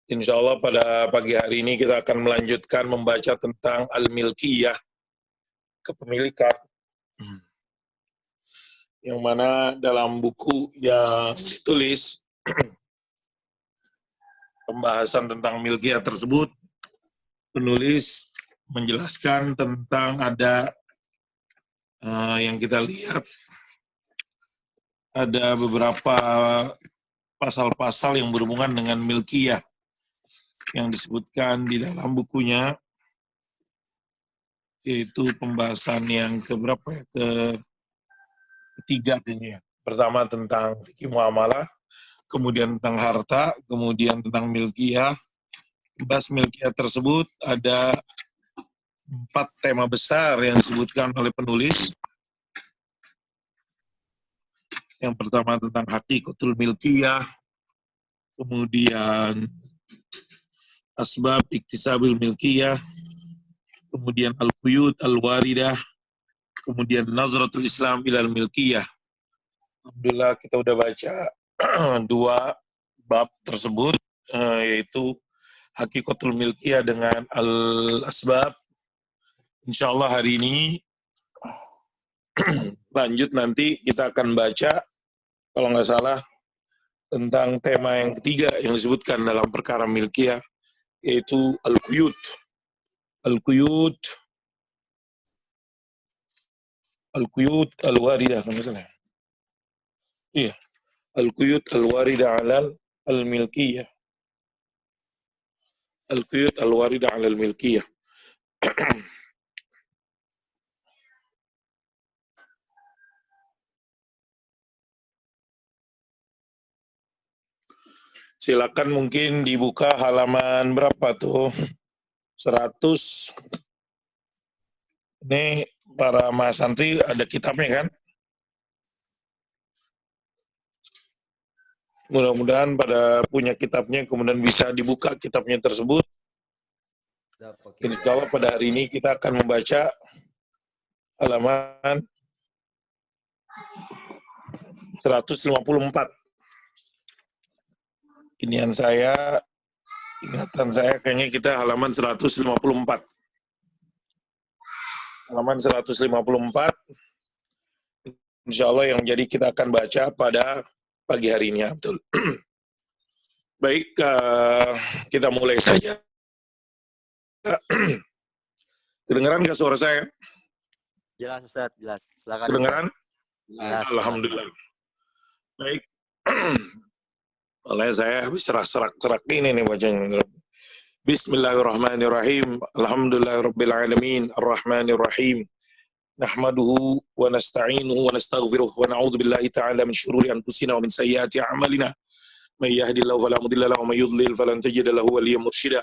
Insya Allah pada pagi hari ini kita akan melanjutkan membaca tentang al-milkiyah, kepemilikan. Yang mana dalam buku yang ditulis pembahasan tentang milkiyah tersebut, penulis menjelaskan tentang ada yang kita lihat ada beberapa pasal-pasal yang berhubungan dengan milkiyah yang disebutkan di dalam bukunya, yaitu pembahasan yang keberapa ya? Ketiga ini ya. Pertama tentang fikih muamalah, kemudian tentang harta, kemudian tentang milkiyah. Bahas milkiyah tersebut ada 4 tema besar yang disebutkan oleh penulis. Yang pertama tentang hakikatul milkiyah, kemudian asbab iktisabil milkiyah, kemudian al-quyud al-waridah, kemudian nazratul Islam ilal milkiyah. Alhamdulillah kita udah baca 2 bab tersebut, yaitu hakikatul milkiyah dengan al-asbab. Insya Allah hari ini lanjut, nanti kita akan baca, kalau nggak salah, tentang tema yang ketiga yang disebutkan dalam perkara milkiyah, yaitu al-quyud. Al-quyud al-waridah, kalau nggak salah. Iya, al-quyud al-waridah alal al-milkiyah. Al-quyud al-waridah alal milkiyah. Silakan mungkin dibuka halaman berapa tuh? 100. Ini para Mas Santri ada kitabnya kan? Mudah-mudahan pada punya kitabnya, kemudian bisa dibuka kitabnya tersebut. Insya Allah pada hari ini kita akan membaca halaman 154. Ingatan saya kayaknya kita halaman 154. Halaman 154. Insya Allah yang jadi kita akan baca pada pagi hari ini. Betul. Baik, kita mulai saja. Kedengeran nggak suara saya? Jelas Ustaz, jelas. Silakan. Kedengeran? Jelas. Alhamdulillah. Baik. Oleh saya habis serak ini nih bacanya. Bismillahirrahmanirrahim. Alhamdulillahirabbil alamin, arrahmanirrahim. Nahmaduhu wa nasta'inuhu wa nastaghfiruh wa na'udzu billahi ta'ala min syururi anfusina wa min sayyiati a'malina. May yahdihillahu fala mudilla lahu wa may yudlil falan tajida lahu waliyyan mursyida.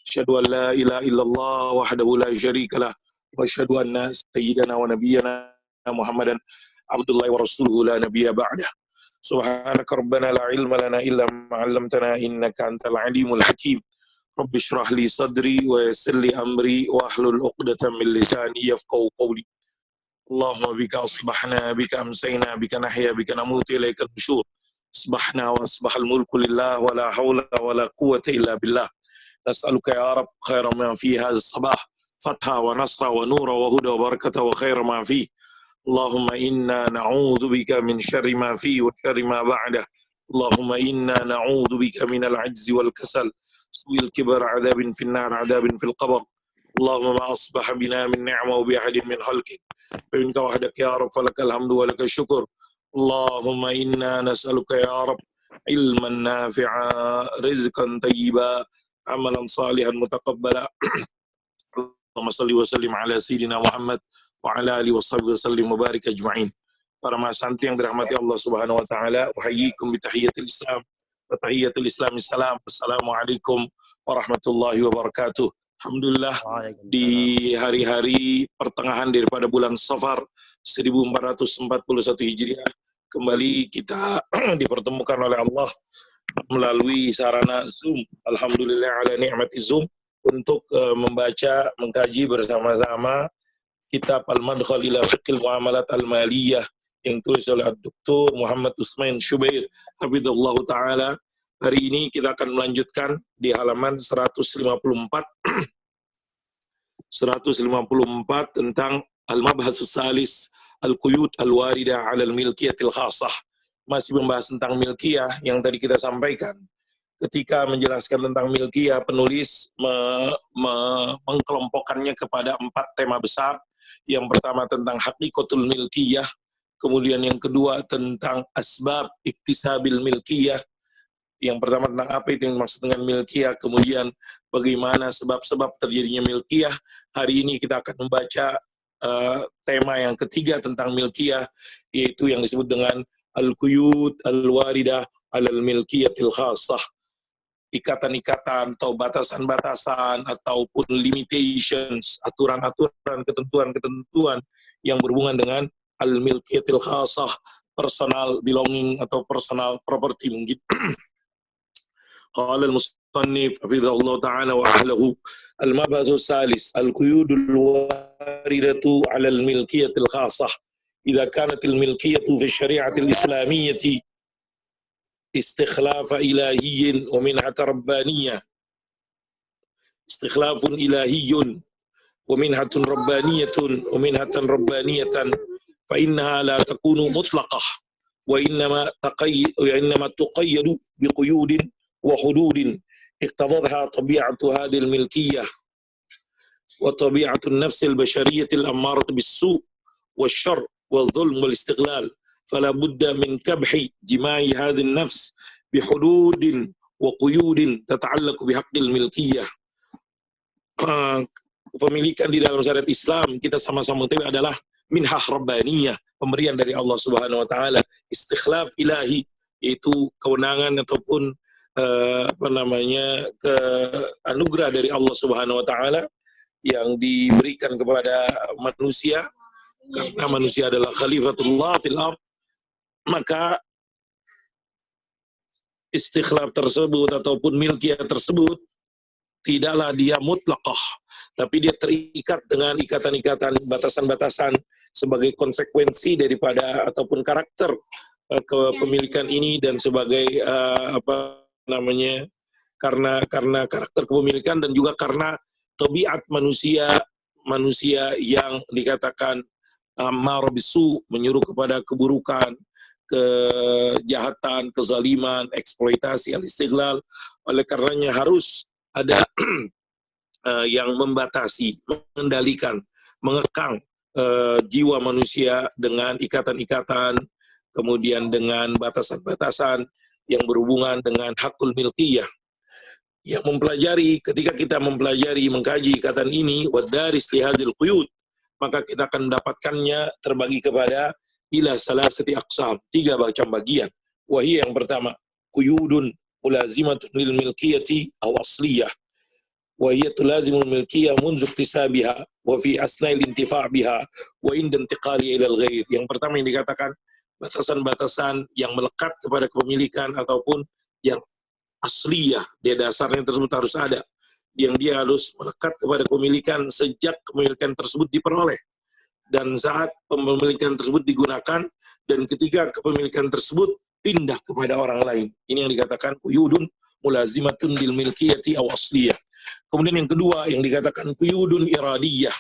Asyhadu an la ilaha illallah wahdahu la syarika lah wa asyhadu anna sayyidana wa nabiyyana Muhammadan abdullahi wa rasuluhu la nabiyya ba'dah. Subhanaka rabbana la ilma lana illa ma 'allamtana innaka antal alimul hakim. Rabbi shrah li sadri wa yassir li amri wa hlul 'uqdatam min lisani yafqahu qawli. Allahumma bika asbahna bika amsayna bika nahya bika namutu ilaikal nusyur. Asbahna wa asbahal mulku lillah wa la hawla wa la quwwata illa billah. Nas'aluka ya Rabb khaira ma fi hadha sabah, fatha wa nasra wa nura wa huda wa barakata wa khaira ma fi. Allahumma inna na'udzu bika min syarri ma fi wa syarri ma ba'dah. Allahumma inna na'udzu bika minal ajzi wal kasal, su'il kibar, adabin finnar, adabin fil qabr. Allahumma ma asbaha bina min ni'ma wa bi ahadin min khalqik fa minka wahdak ya Rabb falakal hamdu wa lakal syukur. Allahumma inna nas'aluka ya Rabb ilman nafi'a, rizqan tayyiba, amalan salihan mutaqabbala. Allahumma salli wa sallim ala sayyidina Muhammad wa ala alihi wa sahbihi wa sallim wa barik ajma'in. Para mas santri yang dirahmati Allah Subhanahu wa taala, uhayyikum bi tahiyyatil Islam wa tahiyyatul Islam assalam. Assalamualaikum warahmatullahi wabarakatuh. Alhamdulillah, di hari-hari pertengahan daripada bulan Safar 1441 Hijriah, kembali kita dipertemukan oleh Allah melalui sarana Zoom. Alhamdulillah ala ni'mati Zoom, untuk membaca, mengkaji bersama-sama kitab Al-Madkhal ila Fiqhil Muamalat Al-Maliyah yang tulis oleh Dr. Muhammad Utsman Syubair hafizallahu taala, Hari ini kita akan melanjutkan di halaman 154 tentang al-mabhasus salis al-quyud al-warida 'ala al-milkiyatil khassah. Masih membahas tentang milkiyah yang tadi kita sampaikan. Ketika menjelaskan tentang milkiyah, penulis mengkelompokkannya kepada 4 tema besar. Yang pertama tentang hakikatul milkiyah, kemudian yang kedua tentang asbab iktisabil milkiyah. Yang pertama tentang apa itu yang dimaksud dengan milkiyah, kemudian bagaimana sebab-sebab terjadinya milkiyah. Hari ini kita akan membaca tema yang ketiga tentang milkiyah, yaitu yang disebut dengan al-quyud al-waridah 'alal milkiyatil khassah. Ikatan-ikatan atau batasan-batasan ataupun limitations, aturan-aturan, ketentuan-ketentuan yang berhubungan dengan al-milkiyatil khassah, personal belonging atau personal property mungkin. Qala al-musannif hafizahullah ta'ala wa ahlahu al-mabhasu salis al-quyudul waridatu 'ala al-milkiyatil khassah idza kanat al-milkiyatu fi syari'atil islamiyyati استخلاف إلهي ومنها ربانية استخلاف إلهي ومنها ربانية ومنها ربانية فإنها لا تكون مطلقة وإنما تقيد بقيود وحدود اقتضتها طبيعة هذه الملكية وطبيعة النفس البشرية الأمارة بالسوء والشر والظلم والاستغلال فلا بد من كبح جماع هذه النفس بحدود وقيود تتعلق بحق الملكية. Kepemilikan di dalam syariat Islam kita sama-sama tahu adalah minhah rabbaniyah, pemberian dari Allah Subhanahu wa taala, istikhlaf ilahi, yaitu kewenangan ataupun anugerah dari Allah Subhanahu wa taala yang diberikan kepada manusia karena manusia adalah khalifatullah fil ardh. Maka istikhlaf tersebut ataupun milkiyah tersebut tidaklah dia mutlaqah, tapi dia terikat dengan ikatan-ikatan, batasan-batasan sebagai konsekuensi daripada ataupun karakter kepemilikan ini dan sebagai karena karakter kepemilikan dan juga karena tabiat manusia yang dikatakan amar bisu, menyuruh kepada keburukan, kejahatan, kezaliman, eksploitasi, al-istighlal. Oleh karenanya harus ada yang membatasi, mengendalikan, mengekang jiwa manusia dengan ikatan-ikatan, kemudian dengan batasan-batasan yang berhubungan dengan hakul milkiyah. Yang mempelajari, ketika kita mempelajari, mengkaji ikatan ini, wadaris lihadzil quyud, maka kita akan mendapatkannya terbagi kepada ila salasati aqsam, 3 macam bagian. Wahia yang pertama, quyudun mulazimatun lil milkiyati aw asliyah. Wahia tulazimul milkiyah munzu iktisabiha wa fi asna'il intifa' biha wa inda intiqali ila al-ghair. Yang pertama yang dikatakan batasan-batasan yang melekat kepada kepemilikan ataupun yang asliyah, dia dasarnya tersebut harus ada. Yang dia harus melekat kepada kepemilikan sejak kepemilikan tersebut diperoleh dan saat kepemilikan tersebut digunakan dan ketika kepemilikan tersebut pindah kepada orang lain. Ini yang dikatakan quyudun mulazimatun lil milkiyati aw asliyah. Kemudian yang kedua yang dikatakan quyudun iradiyah,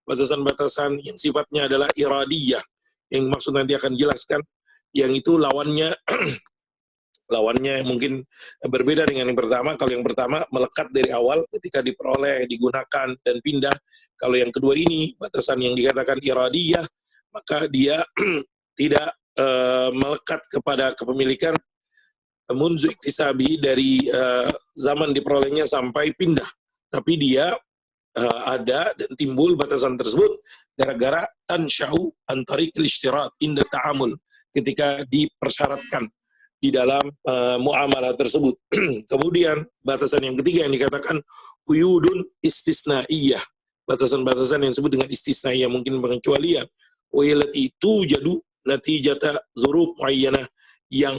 batasan-batasan yang sifatnya adalah iradiyah, yang maksud nanti akan jelaskan, yang itu lawannya mungkin berbeda dengan yang pertama. Kalau yang pertama melekat dari awal ketika diperoleh, digunakan, dan pindah. Kalau yang kedua ini, batasan yang dikatakan iradiyah, maka dia tidak melekat kepada kepemilikan munzu iktisabi dari zaman diperolehnya sampai pindah. Tapi dia ada dan timbul batasan tersebut gara-gara tansya'u antarikil ishtirat inda ta'amul, ketika dipersyaratkan di dalam muamalah tersebut. Kemudian batasan yang ketiga yang dikatakan quyudun istisnaiyah, batasan-batasan yang disebut dengan istisnaiyah, mungkin pengecualian. Wayalati tujadu natijata dzuruf muayyanah, yang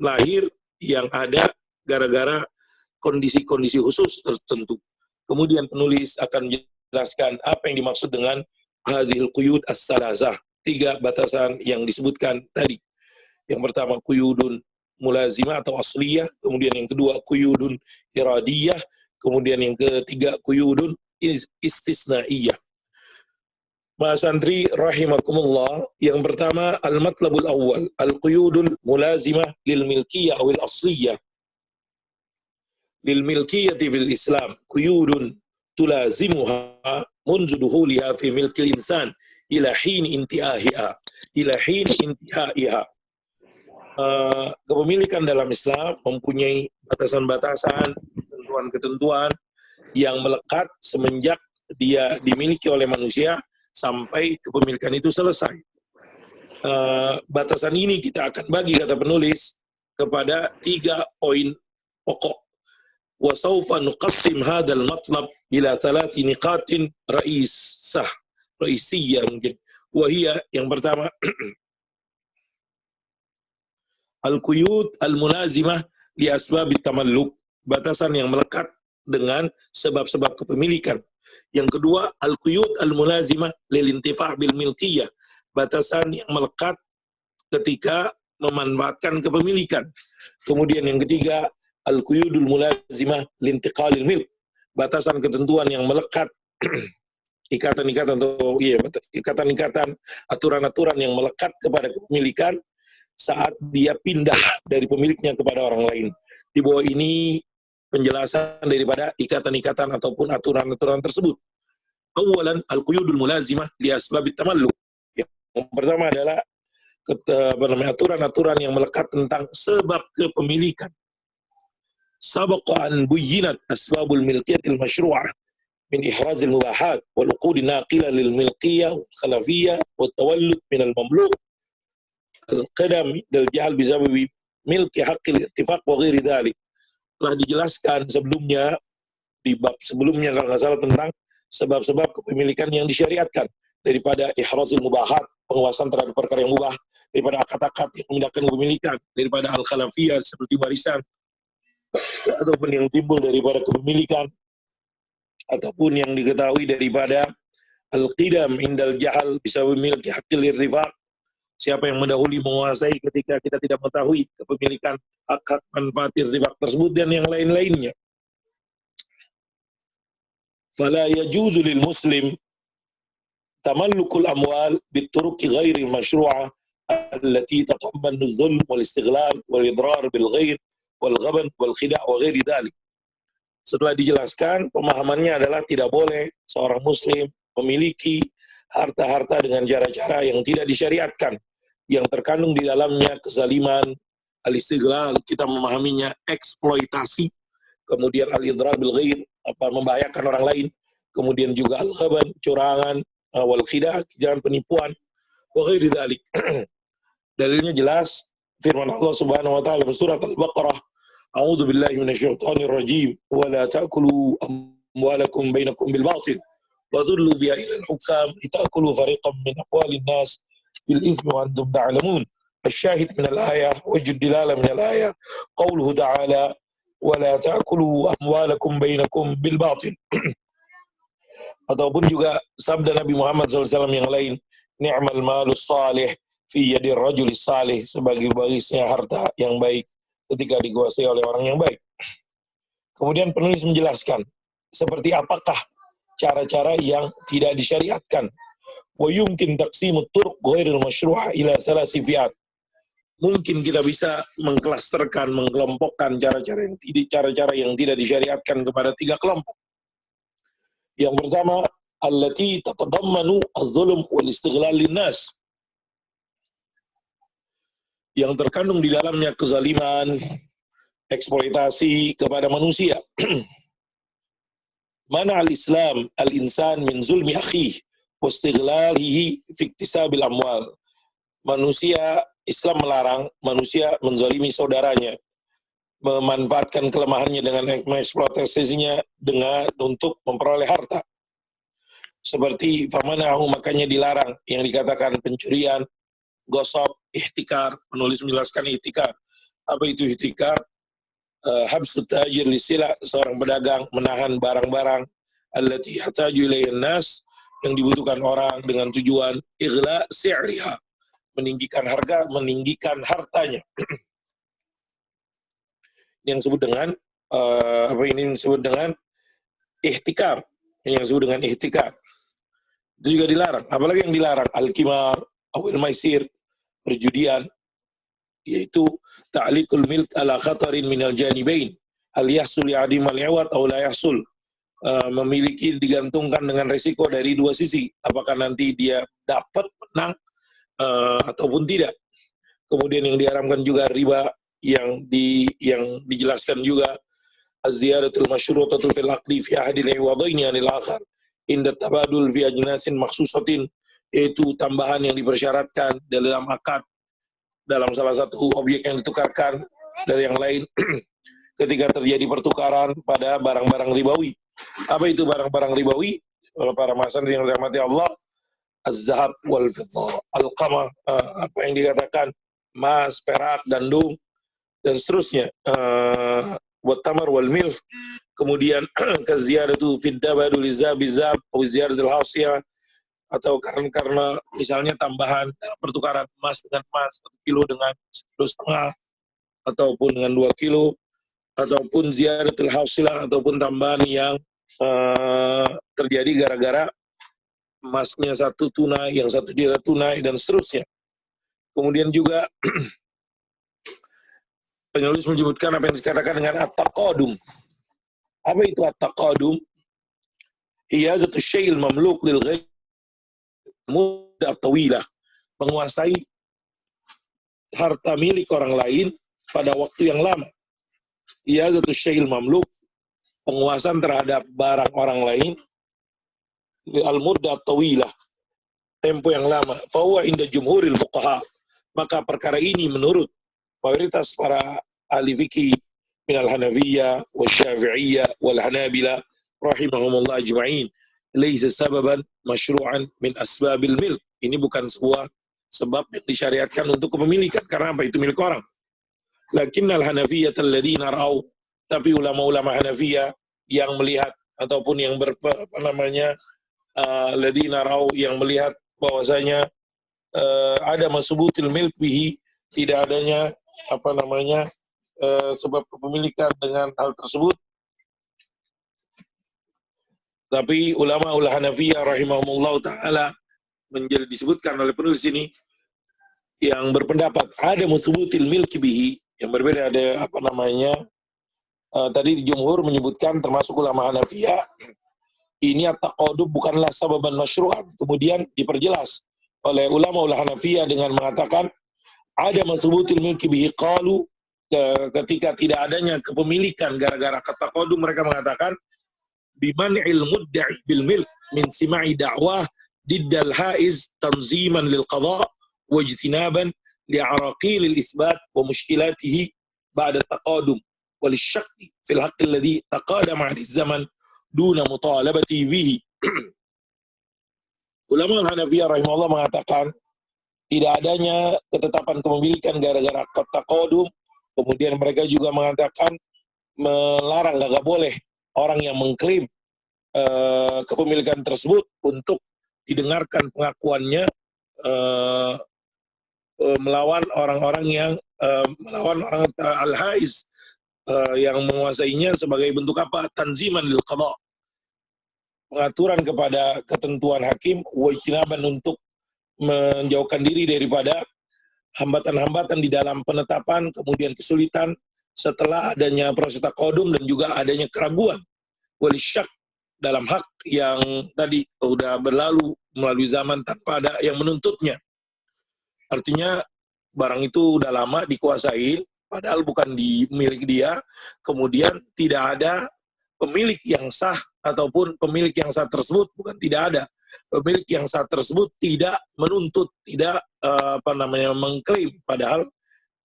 lahir, yang ada gara-gara kondisi-kondisi khusus tertentu. Kemudian penulis akan menjelaskan apa yang dimaksud dengan hazil quyud as-salasah, 3 batasan yang disebutkan tadi. Yang pertama quyudun mulazimah atau asliyah, kemudian yang kedua quyudun iradiyah, kemudian yang ketiga quyudun istisnaiyah. Mas Santri rahimakumullah, yang pertama al-matlabul awal, al-quyudul mulazimah lil milkiyah awil asliyah. Lil milkiyati fil Islam quyudun tulazimuha munzu duhuliha fi milkil insan ila hin intihaiha. Kepemilikan dalam Islam mempunyai batasan-batasan, ketentuan-ketentuan yang melekat semenjak dia dimiliki oleh manusia sampai kepemilikan itu selesai. Batasan ini kita akan bagi, kata penulis, kepada 3 poin pokok. Wa sawfa nuqassim hadzal matlab ila 3 niqatin raisiyah mungkin. Wahia, yang pertama al-quyud al-mulazimah li asbabit tamalluk, batasan yang melekat dengan sebab-sebab kepemilikan. Yang kedua, al-quyud al-mulazimah lil intifa' bil milkiyah, batasan yang melekat ketika memanfaatkan kepemilikan. Kemudian yang ketiga, al-quyudul mulazimah lintiqalil milk, batasan ketentuan yang melekat ikatan-ikatan aturan-aturan yang melekat kepada kepemilikan saat dia pindah dari pemiliknya kepada orang lain. Di bawah ini penjelasan daripada ikatan-ikatan ataupun aturan-aturan tersebut. Awalan al-quyudul mulazimah li asbabit tamalluk. Yang pertama adalah aturan-aturan yang melekat tentang sebab kepemilikan. Sabaqa an buyyinat asbabul milkiyatil masyru'ah min ihrazil mubahat wal uqud naqilah lil milkiyah wal khalafiyah wat tawallud min al mamluk al-qadam dal jahal bisababi milki haqqil ittifaq wa ghairi dhalik. Telah dijelaskan sebelumnya di bab sebelumnya kalau nggak salah tentang sebab-sebab kepemilikan yang disyariatkan, daripada ihrazil mubahat, penguasaan terhadap perkara yang mubah, daripada akad-akad yang memindahkan kepemilikan, daripada al-khalafiyah seperti warisan ataupun yang timbul daripada kepemilikan, ataupun yang diketahui daripada al-qidam indal jahal bisa memiliki hakil irtifaq, siapa yang mendahului menguasai ketika kita tidak mengetahui kepemilikan hak manfaat irtifaq tersebut, dan yang lain-lainnya. Fala yajuzu lil muslim tamallukul amwal bituruqi ghairi masyru'ah allati tatammanu adh-dhulm wal istighlal wal idrar bil ghair wal ghaban wal khida' wa ghairi dhalik. Setelah dijelaskan, pemahamannya adalah tidak boleh seorang muslim memiliki harta-harta dengan cara-cara yang tidak disyariatkan, yang terkandung di dalamnya kezaliman, al-istighlal, kita memahaminya eksploitasi, kemudian al-idrar bil ghair, membahayakan orang lain, kemudian juga al-ghaban, curangan, wal khida', jangan penipuan, wa ghairi dhalik. Dalilnya jelas firman Allah Subhanahu wa taala dalam surat Al-Baqarah, A'udzu billahi minasyaitonir rajim, wa la ta'kulu amwalakum bainakum bil batil wa dhullu biha ila al-hukam litakulu fariqan min amwalin nas bil ithmi wa antum ta'lamun. Asy-syahid min al-ayah wa ad-dilala min al-ayah qauluhu ta'ala wa la ta'kulu amwalakum bainakum bil batil. Ataupun juga sabda Nabi Muhammad SAW yang lain, ni'mal malus salih fi yadir rajulis salih, sebagai bagisnya harta yang baik ketika dikuasai oleh orang yang baik. Kemudian penulis menjelaskan seperti apakah cara-cara yang tidak disyariatkan. Wa yumkin taqsimut turuq ghairil masyru'ah ila thalathi fi'at. Mungkin kita bisa mengklasterkan, mengkelompokkan cara-cara yang tidak disyariatkan kepada 3 kelompok. Yang pertama, allati tatadammanu az-zulm wal istighlal linnas, yang terkandung di dalamnya kezaliman, eksploitasi kepada manusia. Mana al-Islam al-insan min zulmi akhihi wa istighlalihi fi iktisabil amwal. Islam melarang manusia menzalimi saudaranya, memanfaatkan kelemahannya dengan mengeksploitasinya untuk memperoleh harta. Seperti famanahu, makanya dilarang yang dikatakan pencurian, gosok, ihtikar. Penulis menjelaskan ihtikar. Apa itu ihtikar? Habsut tajir lisila, seorang pedagang menahan barang-barang allati yahtaju ilayhin nas, yang dibutuhkan orang dengan tujuan ighla si'riha, meninggikan harga, meninggikan hartanya. yang disebut dengan disebut dengan ihtikar, yang disebut dengan ihtikar. Itu juga dilarang. Apalagi yang dilarang al-qimar, awil maisir, perjudian, yaitu ta'liqul milk ala khatarin minal janibain. Hal yahsul li'adimal iwad aw la yahsul. Memiliki digantungkan dengan resiko dari dua sisi, apakah nanti dia dapat menang ataupun tidak. Kemudian yang diharamkan juga riba, yang dijelaskan juga az-ziyadatul masyru'atu fil aqdi fi ahadil iwadaini anil akhar inda tabadul fi ajnasin makhsusatin, yaitu tambahan yang dipersyaratkan dalam akad dalam salah satu objek yang ditukarkan dari yang lain ketika terjadi pertukaran pada barang-barang ribawi. Apa itu barang-barang ribawi? Para masan yang dirahmati Allah, az-zahab wal fiddah, al-qamar, apa yang dikatakan emas, perak, gandum, dan seterusnya. Wat tamar wal milh, kemudian kaziyadatu fid dabadu lizab bizab atau ziyadatul hasiyah, atau karena misalnya tambahan pertukaran emas dengan emas, 1 kilo dengan 1,5 ataupun dengan 2 kilo, ataupun ziyadatul hasilah, ataupun tambahan yang terjadi gara-gara emasnya 1 tunai, yang 1 tidak tunai, dan seterusnya. Kemudian juga penulis menyebutkan apa yang dikatakan dengan at-taqadum. Apa itu at-taqadum? Hiyazatu syai'il mamluk lil ghair muddah tawilah, menguasai harta milik orang lain pada waktu yang lama. Hiyazatu syai'il mamluk, penguasaan terhadap barang orang lain, al-muddah tawilah, tempo yang lama. Fahuwa inda jumhuril fuqaha, maka perkara ini menurut mayoritas para ahli fikih minal Hanafiyah wal Syafi'iyah wal Hanabila rahimahumullah ajma'in, laisa sababan masyru'an min asbabil milk. Ini bukan sebuah sebab yang disyariatkan untuk kepemilikan, karena apa? Itu milik orang. Lakinnal Hanafiyah alladziina ra'au, tapi ulama-ulama Hanafiyah yang melihat ataupun yang alladziina ra'au, yang melihat bahwasanya ada masubutil milk bihi, tidak adanya sebab kepemilikan dengan hal tersebut. Tapi ulama Hanafiyah rahimahumullah ta'ala disebutkan oleh penulis ini yang berpendapat ada masubutil milk bihi, yang berbeda. Ada tadi jumhur menyebutkan, termasuk ulama Hanafiyah, ini at-taqadum bukanlah sababan masyru'an. Kemudian diperjelas oleh ulama Hanafiyah dengan mengatakan ada masubutil milk bihi, qalu, ketika tidak adanya kepemilikan gara-gara taqadum, mereka mengatakan biman'il mudda'i bil milk min sima'i da'wah diddal haiz tanziman lil qada' wa ijtinaban li'araqil al-ithbat wa mushkilatihi ba'da taqadum wal syaqq fil haqq alladhi taqadama 'ala zaman duna mutalabati bihi. Ulama Hanafiyah rahimahullah mengatakan tidak adanya ketetapan kepemilikan gara-gara taqadum. Kemudian mereka juga mengatakan melarang, gak boleh orang yang mengklaim kepemilikan tersebut untuk didengarkan pengakuannya melawan orang-orang yang melawan orang al-haiz yang menguasainya sebagai bentuk apa? Tanziman lil qada, pengaturan kepada ketentuan hakim, wajinaban, untuk menjauhkan diri daripada hambatan-hambatan di dalam penetapan, kemudian kesulitan setelah adanya proses taqadum, dan juga adanya keraguan walisyak dalam hak yang tadi sudah berlalu melalui zaman tanpa ada yang menuntutnya. Artinya barang itu udah lama dikuasain, padahal bukan milik dia, kemudian tidak ada pemilik yang sah, ataupun pemilik yang sah tersebut bukan tidak ada. Pemilik yang sah tersebut tidak menuntut, tidak mengklaim, padahal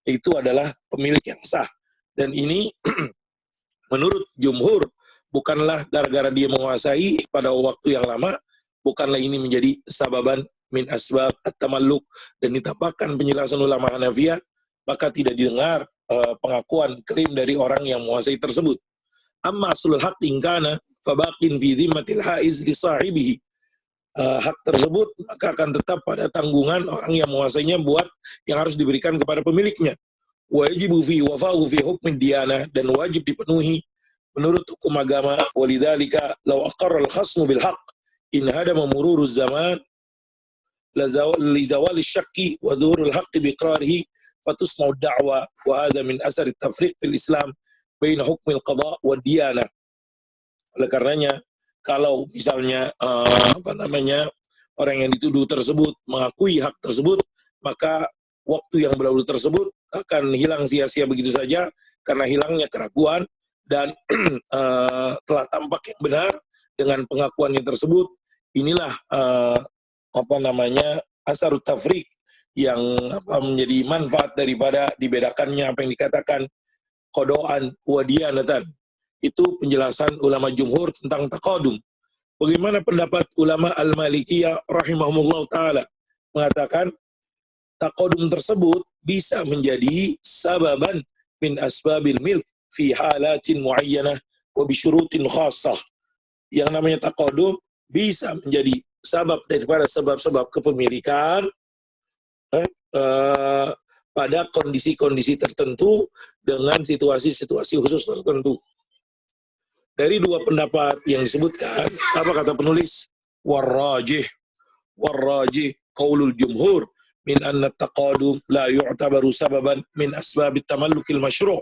itu adalah pemilik yang sah. Dan ini menurut jumhur bukanlah gara-gara dia menguasai pada waktu yang lama, bukanlah ini menjadi sababan min asbab at-tamalluk. Dan ditambahkan penjelasan ulama Hanafiyah, maka tidak didengar pengakuan klaim dari orang yang menguasai tersebut. Amma aslul haq ingkana fabaqin fi dhimmatil haiz li sahibihi. Hak tersebut maka akan tetap pada tanggungan orang yang menguasainya buat yang harus diberikan kepada pemiliknya. wajibu fi wafa'u fi hukmin diyana, dan wajib dipenuhi menurut hukum agama. Walidzalika law aqarra al-khasmu bil haqq in hadama mururu zaman li zawal asy-syakki wa dhuhurul haqqi bi iqrarihi fatusma'u ad-da'wa wa hadha min asar at-tafriq fil Islam baina hukmil qada wa diyana. Oleh karenanya, kalau misalnya orang yang dituduh tersebut mengakui hak tersebut, maka waktu yang berlalu tersebut akan hilang sia-sia begitu saja karena hilangnya keraguan dan telah tampak yang benar dengan pengakuannya tersebut. Inilah asarut tafriq yang menjadi manfaat daripada dibedakannya apa yang dikatakan qadaan wa diyanatan. Itu penjelasan ulama jumhur tentang taqadum. Bagaimana pendapat ulama al-Malikiyah rahimahumullah ta'ala? Mengatakan taqadum tersebut bisa menjadi sababan min asbabil milk fi halatin muayyanah wa bisyurutin khassah. Yang namanya taqadum bisa menjadi sabab daripada sebab-sebab kepemilikan pada kondisi-kondisi tertentu dengan situasi-situasi khusus tertentu. Dari dua pendapat yang disebutkan, apa kata penulis? Warrajih qaulul jumhur min anna taqadum la yu'tabaru sababan min asbabit tamallukil masyru'.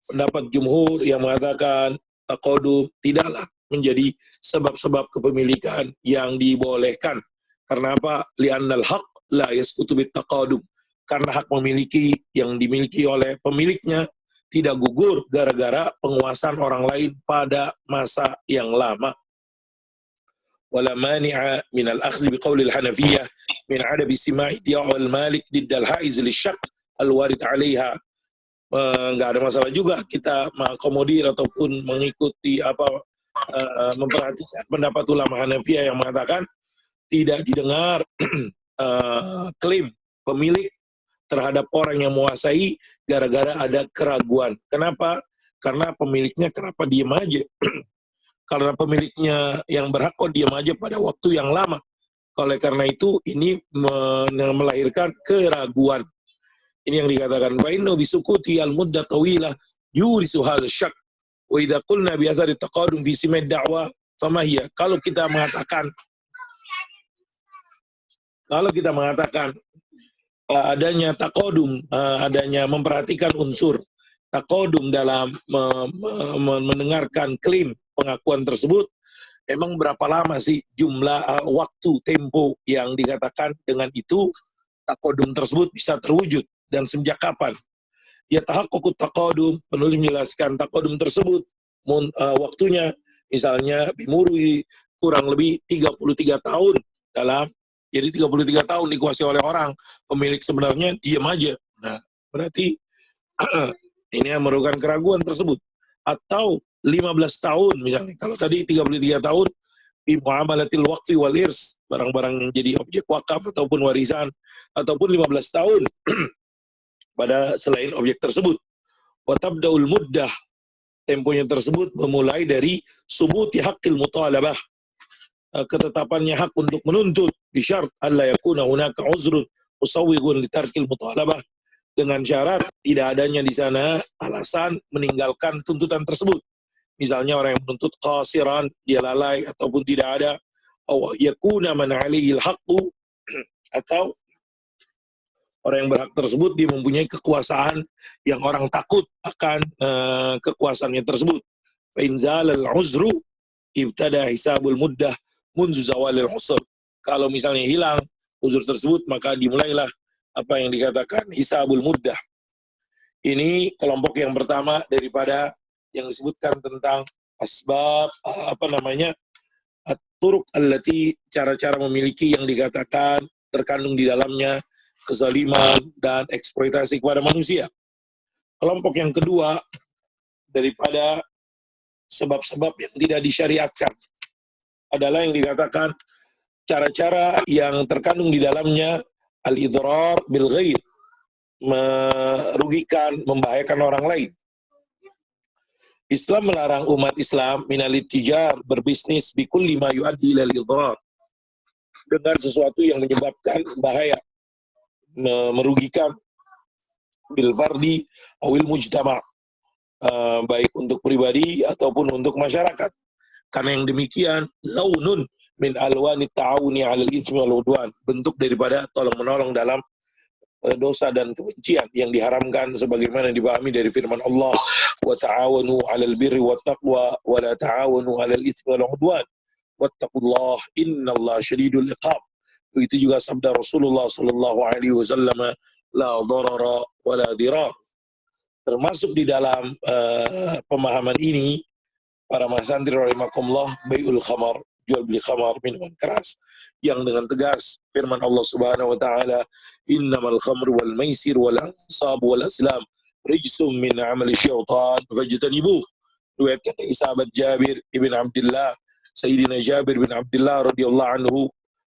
Pendapat jumhur yang mengatakan taqadum tidaklah menjadi sebab-sebab kepemilikan yang dibolehkan. Karena apa? Li'annal haq la yasqutu bit taqadum. Karena hak memiliki yang dimiliki oleh pemiliknya tidak gugur gara-gara penguasaan orang lain pada masa yang lama. Wala mani'a min al-akhdh bi qauli al-Hanafiyyah min 'adami istima'i di'a' al-malik didd al-haiz lisyaq al-warid 'alaiha. Enggak ada masalah juga kita mengakomodir ataupun mengikuti memperhatikan pendapat ulama Hanafiyah yang mengatakan tidak didengar klaim pemilik terhadap orang yang menguasai gara-gara ada keraguan. Kenapa? Karena pemiliknya kenapa diam aja? Karena pemiliknya yang berhak kok diam aja pada waktu yang lama. Oleh karena itu ini melahirkan keraguan. Ini yang dikatakan fa inna bisukuti al-muddah tawilah yurisu hadha syak. Wa idza qulna bi athari taqadum fi simad da'wa fama hiya? Kalau kita mengatakan adanya taqadum, adanya memperhatikan unsur taqadum dalam mendengarkan klaim pengakuan tersebut, emang berapa lama sih jumlah waktu tempo yang dikatakan dengan itu taqadum tersebut bisa terwujud dan sejak kapan? Ya tahaqqaqut taqadum, penulis menjelaskan taqadum tersebut waktunya misalnya bimurui kurang lebih 33 tahun jadi 33 tahun dikuasai oleh orang, pemilik sebenarnya diam aja. Nah, berarti ini yang merupakan keraguan tersebut. Atau 15 tahun misalnya. Kalau tadi 33 tahun fi muamalatil waqfi wal irs, barang-barang yang jadi objek wakaf ataupun warisan, ataupun 15 tahun pada selain objek tersebut. Wa tabda'ul muddah, temponya tersebut memulai dari subuti haqqil mutalabah, ketetapannya hak untuk menuntut bisyarat alla yakuna hunaka uzrun musawwighun litarkil mutalabah, dengan syarat tidak adanya di sana alasan meninggalkan tuntutan tersebut. Misalnya orang yang menuntut qasiran, dia lalai ataupun tidak ada, aw yakuna man 'alaihi al-haqqu, atau orang yang berhak tersebut dia mempunyai kekuasaan yang orang takut akan kekuasaannya tersebut. Fa in zala al-'uzru ibtada hisabul muddah munzu zawalil usr. Kalau misalnya hilang uzur tersebut, maka dimulailah apa yang dikatakan hisabul muddah. Ini kelompok yang pertama daripada yang disebutkan tentang asbab at-turuq allati, cara-cara memiliki yang dikatakan terkandung di dalamnya kezaliman dan eksploitasi kepada manusia. Kelompok yang kedua daripada sebab-sebab yang tidak disyariatkan adalah yang dikatakan cara-cara yang terkandung di dalamnya al-idrar bil ghair, merugikan, membahayakan orang lain. Islam melarang umat Islam minal ittijar, berbisnis bikulli ma yuaddi ilal idrar, dengan sesuatu yang menyebabkan bahaya, merugikan bil fardi awil mujtama', baik untuk pribadi ataupun untuk masyarakat. Karena yang demikian launun min alwani ta'awuni 'alal itsmi wal 'udwan, bentuk daripada tolong-menolong dalam dosa dan kebencian yang diharamkan sebagaimana dipahami dari firman Allah, wa ta'awanu 'alal birri wat taqwa wa la ta'awanu 'alal itsmi wal 'udwan wattaqullaha innallaha syadidul iqab. Begitu juga sabda Rasulullah sallallahu alaihi wasallam, la dharara wa la dirar. Termasuk di dalam pemahaman ini, para mahasantri rahimakumullah, bai'ul khamar, jual beli khamar, minuman keras, yang dengan tegas firman Allah Subhanahu wa taala, innamal khamru wal maisir wal ansab wal aslam rijsum min amali syaitan fajtanibuh. Riwayatkan dari sahabat Jabir ibn Abdullah, Sayyidina Jabir bin Abdullah radhiyallahu anhu,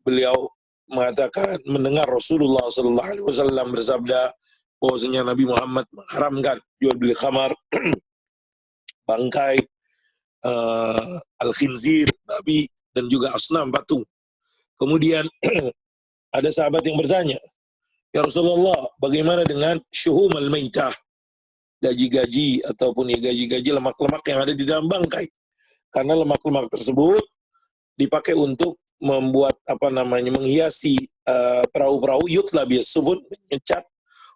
beliau mengatakan mendengar Rasulullah sallallahu alaihi wasallam bersabda bahwasanya Nabi Muhammad mengharamkan jual beli khamar, bangkai, al-khinzir, babi, dan juga asnam, patung. Kemudian ada sahabat yang bertanya, ya Rasulullah, bagaimana dengan syuhum al-maitah, gaji-gaji ataupun gaji-gaji lemak-lemak yang ada di dalam bangkai? Karena lemak-lemak tersebut dipakai untuk membuat menghiasi perahu-perahu, yutla biyas-sufun, mengecat,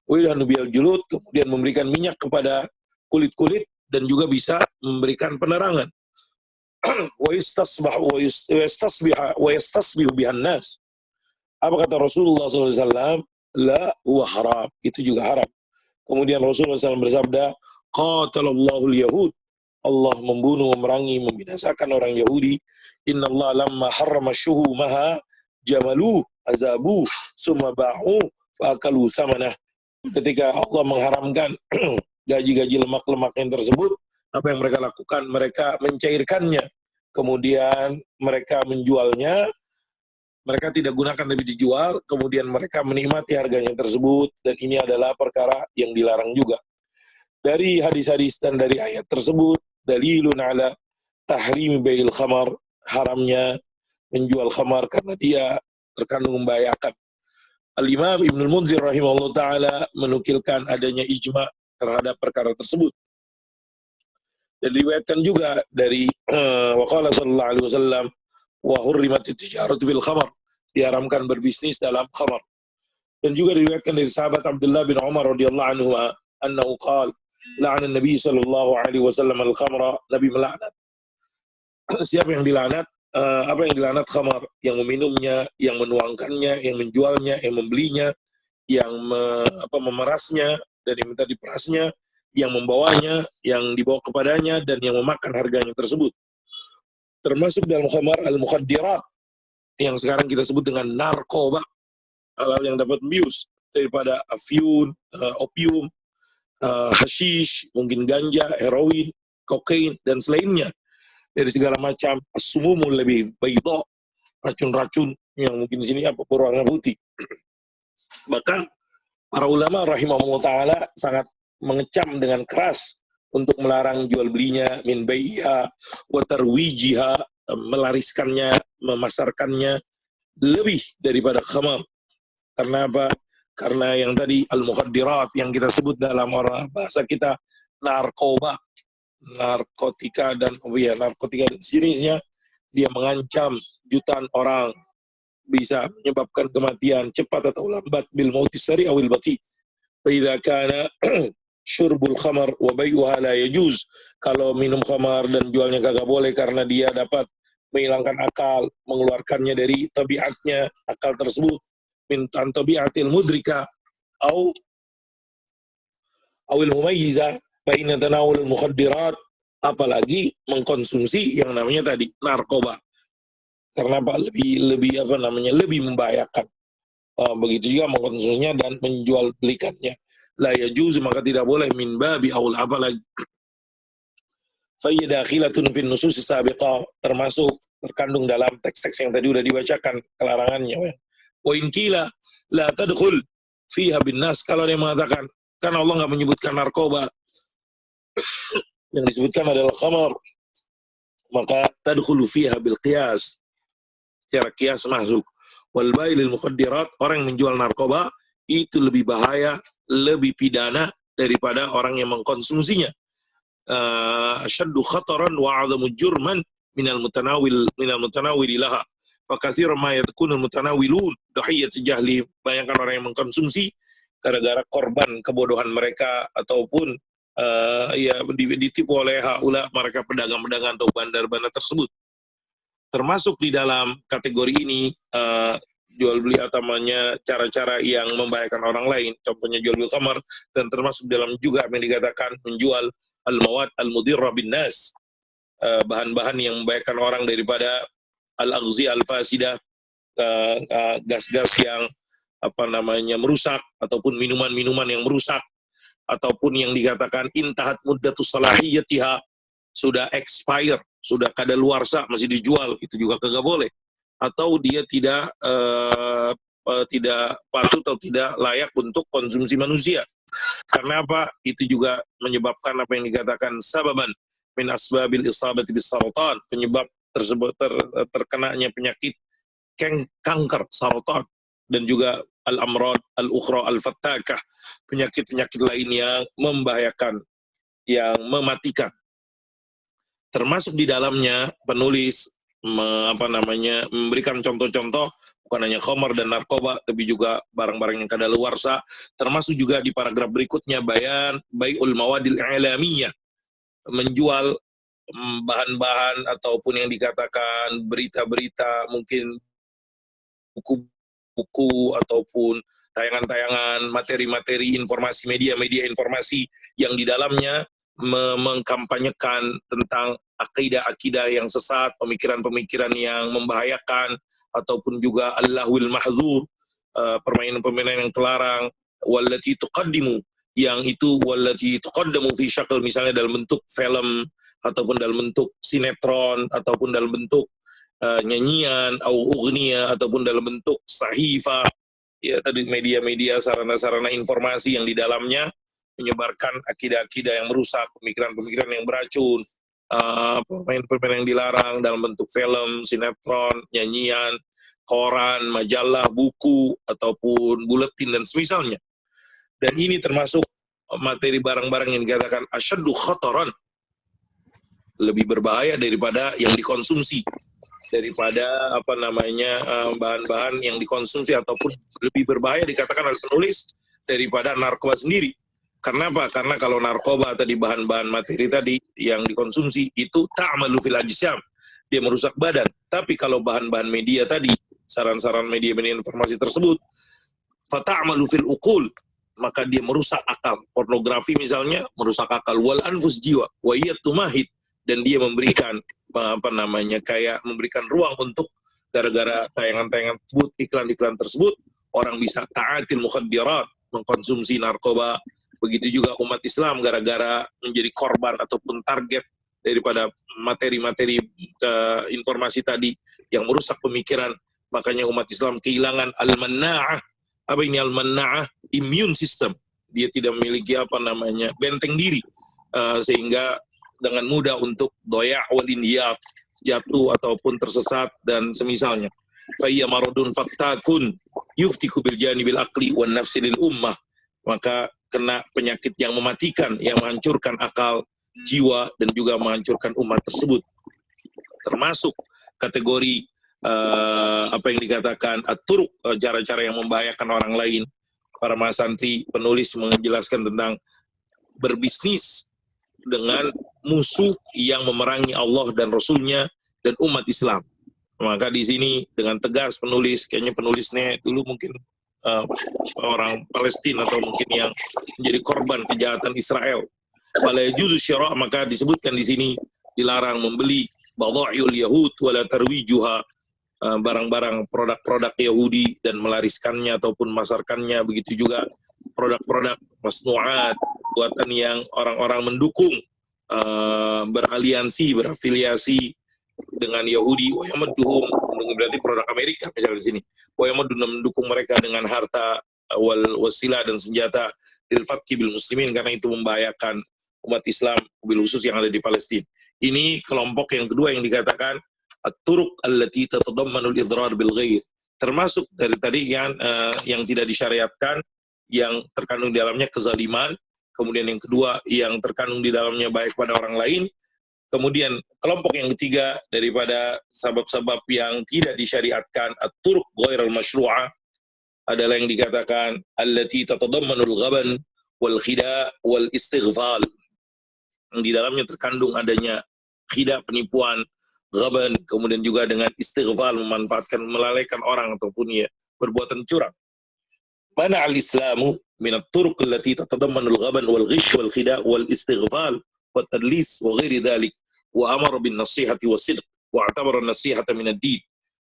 wayudhanu bil julud, kemudian memberikan minyak kepada kulit-kulit dan juga bisa memberikan penerangan. Wa yastasbihu bihan nas. Apa kata Rasulullah SAW? La huwa haram. Itu juga haram. Kemudian Rasulullah SAW bersabda, qatalallahu al-yahud. Allah membunuh, memerangi, membinasakan orang Yahudi. Inna Allah lamma harrama syuhumaha jamaluh azabuh summa ba'u fa'akalu thamanah. Ketika Allah mengharamkan gaji-gaji lemak-lemak yang tersebut, apa yang mereka lakukan? Mereka mencairkannya, kemudian mereka menjualnya. Mereka tidak gunakan tapi dijual, kemudian mereka menikmati harganya tersebut, dan ini adalah perkara yang dilarang juga. Dari hadis-hadis dan dari ayat tersebut, dalilun ala tahrimi bai'il khamar, haramnya menjual khamar karena dia terkandung membahayakan. Al-Imam Ibnul Munzir rahimahullah ta'ala menukilkan adanya ijma terhadap perkara tersebut. Dan diriwayatkan juga dari waqala sallallahu alaihi wasallam, wa hurrimat tijaratu fil khamar, diharamkan berbisnis dalam khamar. Dan juga diriwayatkan dari sahabat Abdullah bin Umar radhiyallahu anhu annahu qala la'ana Nabi sallallahu alaihi wasallam al-khamra, Nabi melaknat. Siapa yang dilaknat? Apa yang dilaknat? Khamar, yang meminumnya, yang menuangkannya, yang menjualnya, yang membelinya, yang memerasnya dan yang minta diperasnya, yang membawanya, yang dibawa kepadanya, dan yang memakan harganya tersebut. Termasuk dalam khamar al-mukhaddirat, yang sekarang kita sebut dengan narkoba, hal yang dapat membius daripada afyun, opium, hashish, mungkin ganja, heroin, kokain, dan selainnya. Dari segala macam as-sumumul lebih baydha, racun-racun yang mungkin di sini berwarna putih. Bahkan para ulama rahimahullah ta'ala sangat mengecam dengan keras untuk melarang jual belinya, min bai'iha wa tarwijiha, melariskannya, memasarkannya lebih daripada khamar. Karena apa? Karena yang tadi al-mukhaddirat yang kita sebut dalam bahasa kita narkoba, narkotika dan sejenisnya, dia mengancam jutaan orang, bisa menyebabkan kematian cepat atau lambat, bil mautis sari awil bati. Fa idza kana syurbul khamar wa bai'uha la yajuz, kalau minum khamar dan jualnya kagak boleh karena dia dapat menghilangkan akal, mengeluarkannya dari tabiatnya akal tersebut, min tabiatil mudrika awil mumayyiza fa inna tanawul mukhaddirat, apalagi mengkonsumsi yang namanya tadi narkoba. Karena apa? Lebih membahayakan. Begitu juga mengkonsumsinya dan menjual belikannya. La yajuz, maka tidak boleh, min babi aul, apalagi fa dakhilatun fin nusus sabiqah, termasuk terkandung dalam teks-teks yang tadi sudah dibacakan kelarangannya. Wa in qila la tadkhul fiha bin nas, kalau dia mengatakan kan Allah enggak menyebutkan narkoba, yang disebutkan adalah khamar, maka tadkhulu fiha bil qiyas, secara qiyas masuk. Wal bai'il mukhaddirat, orang yang menjual narkoba itu lebih bahaya lebih pidana daripada orang yang mengkonsumsinya. Asyaddu khataran wa 'adhamu jurman minal mutanawil laha. Fa katsiran ma yakunul mutanawilun dahiyat jahli. Bayangkan orang yang mengkonsumsi gara-gara korban kebodohan mereka ataupun ya ditipu oleh haula mereka pedagang-pedagang atau bandar-bandar tersebut. Termasuk di dalam kategori ini jual beli atamanya cara-cara yang membahayakan orang lain, contohnya jual beli khamar, dan termasuk dalam juga yang dikatakan menjual al-mawad al-mudirra bin nas, bahan-bahan yang membahayakan orang daripada al-aghzi al-fasidah, gas-gas yang merusak, ataupun minuman-minuman yang merusak, ataupun yang dikatakan intahat muddatus salahiyatiha, sudah expire, sudah kadaluarsa masih dijual, itu juga kagak boleh. Atau dia tidak patut atau tidak layak untuk konsumsi manusia. Karena apa? Itu juga menyebabkan apa yang dikatakan sababan min asbabil isabati bis saratan, penyebab tersebut terkenanya penyakit kanker, saratan, dan juga al-amrad al-ukhra al-fattakah, penyakit-penyakit lain yang membahayakan, yang mematikan. Termasuk di dalamnya penulis memberikan contoh-contoh bukan hanya khamar dan narkoba, tapi juga barang-barang yang kadaluarsa. Termasuk juga di paragraf berikutnya bayan bai'ul mawadil i'lamiyah, menjual bahan-bahan ataupun yang dikatakan berita-berita, mungkin buku-buku ataupun tayangan-tayangan, materi-materi informasi, media-media informasi yang di dalamnya mengkampanyekan tentang akidah-akidah yang sesat, pemikiran-pemikiran yang membahayakan, ataupun juga Allahul mahzur, permainan-permainan yang terlarang, wallati tuqaddimu, yang itu wallati tuqaddamu fi syakl, misalnya dalam bentuk film, ataupun dalam bentuk sinetron, ataupun dalam bentuk nyanyian, au ughniya, ataupun dalam bentuk sahifa, ya tadi media-media, sarana-sarana informasi yang di dalamnya menyebarkan akidah-akidah yang merusak, pemikiran-pemikiran yang beracun, permainan-permainan yang dilarang dalam bentuk film, sinetron, nyanyian, koran, majalah, buku, ataupun buletin dan semisalnya. Dan ini termasuk materi barang-barang yang dikatakan asyaddu khataran, lebih berbahaya daripada yang dikonsumsi, daripada bahan-bahan yang dikonsumsi, ataupun lebih berbahaya dikatakan oleh penulis daripada narkoba sendiri. Karena apa? Karena kalau narkoba tadi, bahan-bahan materi tadi yang dikonsumsi itu ta'malu fil ajsam, dia merusak badan. Tapi kalau bahan-bahan media tadi, saran-saran media-media informasi tersebut, fata'malu fil uqul, maka dia merusak akal. Pornografi misalnya merusak akal, wal anfus, jiwa, wa tumahid, dan dia memberikan kayak memberikan ruang untuk gara-gara tayangan-tayangan tersebut, iklan-iklan tersebut, orang bisa ta'atil mukhaddirat, mengkonsumsi narkoba. Begitu juga umat Islam gara-gara menjadi korban ataupun target daripada materi-materi informasi tadi yang merusak pemikiran. Makanya umat Islam kehilangan al-manna'ah. Apa ini al-manna'ah? Immune system. Dia tidak memiliki benteng diri, sehingga dengan mudah untuk doya' wal indiyat, jatuh ataupun tersesat dan semisalnya. Fayya maradun faktakun yuftiku bil janibil aqli wan nafsi lil ummah. Maka kena penyakit yang mematikan, yang menghancurkan akal, jiwa, dan juga menghancurkan umat tersebut. Termasuk kategori apa yang dikatakan at-turuq, cara-cara yang membahayakan orang lain. Para mahasantri, penulis menjelaskan tentang berbisnis dengan musuh yang memerangi Allah dan Rasulnya dan umat Islam. Maka di sini dengan tegas penulis, kayaknya penulisnya dulu mungkin orang Palestina atau mungkin yang menjadi korban kejahatan Israel. Fala yajuzu syira', maka disebutkan di sini dilarang membeli badha'il yahud wala tarwijuha, barang-barang produk-produk Yahudi dan melariskannya ataupun masarkannya. Begitu juga produk-produk masnu'at, buatan yang orang-orang mendukung, berafiliasi dengan Yahudi, wa yamadduhum, berarti produk Amerika misalnya di sini, wa yamadduhum, mendukung mereka dengan harta wal wasilah dan senjata lil fatki bil muslimin, karena itu membahayakan umat Islam bil khusus yang ada di Palestina. Ini kelompok yang kedua yang dikatakan at-turuq allati tatadammanu al-idrar bil ghair, termasuk dari tadi yang tidak disyariatkan yang terkandung di dalamnya kezaliman, kemudian yang kedua yang terkandung di dalamnya baik pada orang lain, kemudian kelompok yang ketiga daripada sebab-sebab yang tidak disyariatkan, at-turuq ghairul masyru'ah, adalah yang dikatakan allati tatadammanul ghaban wal khida' wal istighfal, yang di dalamnya terkandung adanya khida, penipuan, ghaban, kemudian juga dengan istighfal, memanfaatkan, melalaikan orang ataupun ya perbuatan curang. Mana al-islamu min at-turuq allati tatadammanu al-ghaban wal ghish wal khida' wal istighfal wat tadlis wa ghairi dhalik, wa amara bin nasihati was-sidq wa i'tabara an-nasihata min ad-din.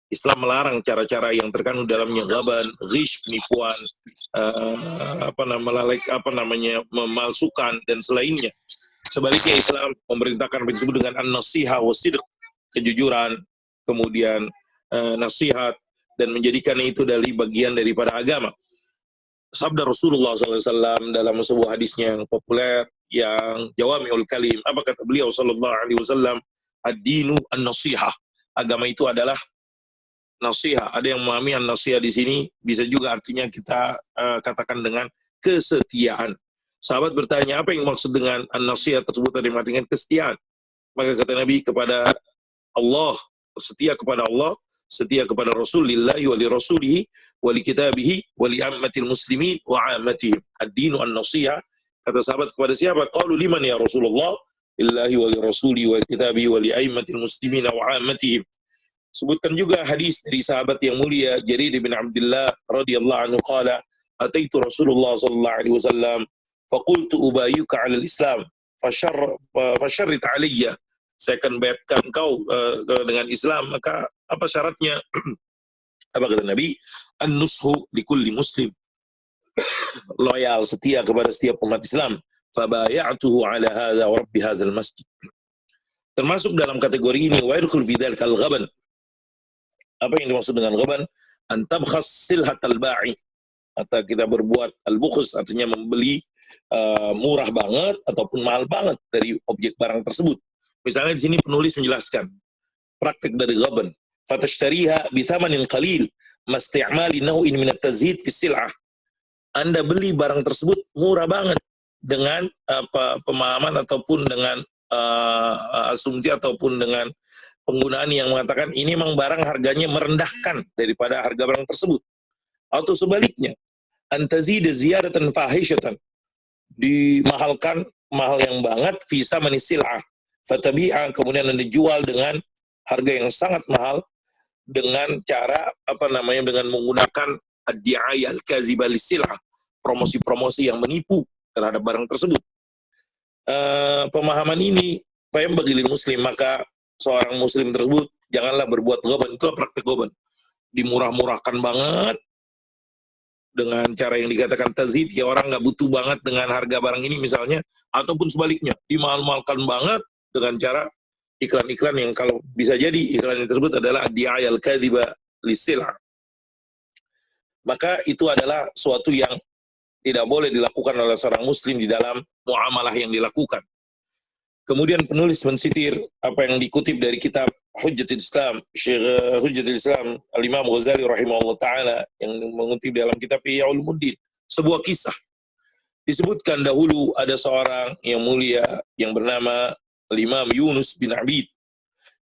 Islam melarang cara-cara yang terkandung dalamnya ghaban, ghish, penipuan, memalsukan dan selainnya. Sebaliknya Islam memerintahkan apa yang disebut dengan an-nasihah was-sidq, kejujuran, kemudian nasihat, dan menjadikan itu dari bagian daripada agama. Sabda Rasulullah SAW dalam sebuah hadisnya yang populer, yang jawami'ul kalim, apa kata beliau sallallahu alaihi wasallam? Ad-dinu an-nasihah. Agama itu adalah nasihat. Ada yang memahami an-nasihat di sini bisa juga artinya kita katakan dengan kesetiaan. Sahabat bertanya, apa yang maksud dengan an-nasihat tersebut? Tadi dengan kesetiaan. Maka kata Nabi, kepada Allah, setia kepada Allah, setia kepada Rasulillah wa li rasulihi wa li kitabihi wa li ammatil muslimin wa ammatihim. Ad-dinu an-nasiha. Kata sahabat, kepada siapa? Qalu liman ya Rasulullah? Lillahi wa li rasulihi wa li kitabihi wa li ammatil muslimin wa ammatihim. Sebutkan juga hadis dari sahabat yang mulia Jarir bin Abdullah radhiyallahu anhu qala ataitu Rasulullah sallallahu alaihi wasallam faqultu ubayyuka 'ala al-islam fasharrit 'alayya. Saya akan bayatkan kau dengan Islam, maka apa syaratnya? Apa kata Nabi? An-nushu likulli muslim. Loyal, setia kepada setiap umat Islam. Fabaya'tuhu 'ala hadza wa rabbi hadzal masjid. Termasuk dalam kategori ini wa yadkhul fi dzalika al-ghaban. Apa yang dimaksud dengan ghaban? Antabkhas silhatal ba'i. Atau kita berbuat al-bukhus, artinya membeli murah banget ataupun mahal banget dari objek barang tersebut. Misalnya di sini penulis menjelaskan praktik dari ghaban. Fatashtariha bi thamanin qalil masti'mali naw'in min at-tazhid fi sil'ah. Anda beli barang tersebut murah banget dengan pemahaman ataupun dengan asumsi ataupun dengan penggunaan yang mengatakan ini memang barang harganya merendahkan daripada harga barang tersebut. Atau sebaliknya, antazida ziyadatan fahishatan, dimahalkan mahal yang banget, visa manisil'ah, fatabi'ah, kemudian dijual dengan harga yang sangat mahal dengan cara dengan menggunakan ad-di'ayah al-kaziba lisil'ah, promosi-promosi yang menipu terhadap barang tersebut. Pemahaman ini faham bagi muslim, maka seorang muslim tersebut janganlah berbuat ghaban. Itulah praktik ghaban. Dimurah-murahkan banget dengan cara yang dikatakan tazhid, ya orang nggak butuh banget dengan harga barang ini misalnya, ataupun sebaliknya dimahal-mahalkan banget dengan cara iklan-iklan yang kalau bisa jadi iklan tersebut adalah di'ayal kadhiba lisil'ah. Maka itu adalah suatu yang tidak boleh dilakukan oleh seorang muslim di dalam muamalah yang dilakukan. Kemudian penulis mensitir apa yang dikutip dari kitab Hujjatul Islam, Syekh Hujjatul Islam Al-Imam Ghazali rahimahullah ta'ala, yang mengutip dalam kitab Ihya Ulumuddin, sebuah kisah. Disebutkan dahulu ada seorang yang mulia yang bernama Al-Imam Yunus bin Abid.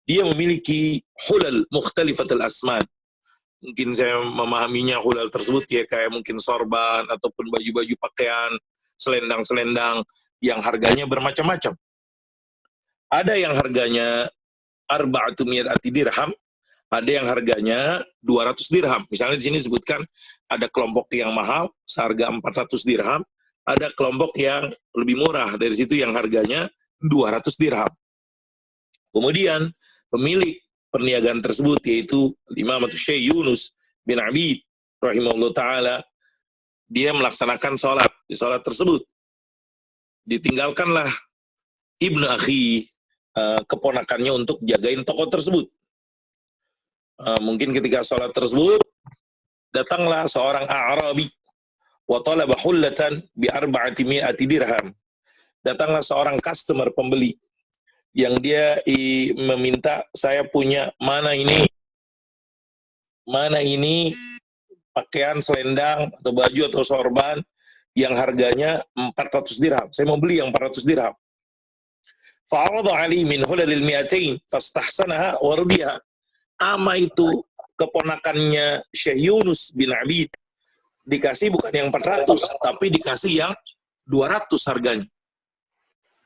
Dia memiliki hulal mukhtalifatul asman. Mungkin saya memahaminya hulal tersebut ya kayak mungkin sorban ataupun baju-baju pakaian, selendang-selendang yang harganya bermacam-macam. Ada yang harganya arba'atu mi'ati dirham, ada yang harganya 200 dirham. Misalnya di sini disebutkan ada kelompok yang mahal seharga 400 dirham, ada kelompok yang lebih murah, dari situ yang harganya 200 dirham. Kemudian pemilik perniagaan tersebut yaitu Imam Syekh Yunus bin Abid rahimahullah ta'ala, dia melaksanakan sholat. Di sholat tersebut ditinggalkanlah ibnu akhi, keponakannya, untuk jagain toko tersebut. Mungkin ketika sholat tersebut datanglah seorang A'rabi wa talaba hullatan bi arba'ati mi'ati dirham. Datanglah seorang customer, pembeli, yang dia meminta, saya punya mana ini pakaian selendang atau baju atau sorban yang harganya 400 dirham. Saya mau beli yang 400 dirham. Fa'arada Ali min hulalil mi'atain fastahsanaha wa radiha. Ama itu keponakannya Syekh Yunus bin Abid dikasih bukan yang 400 tapi dikasih yang 200 harganya.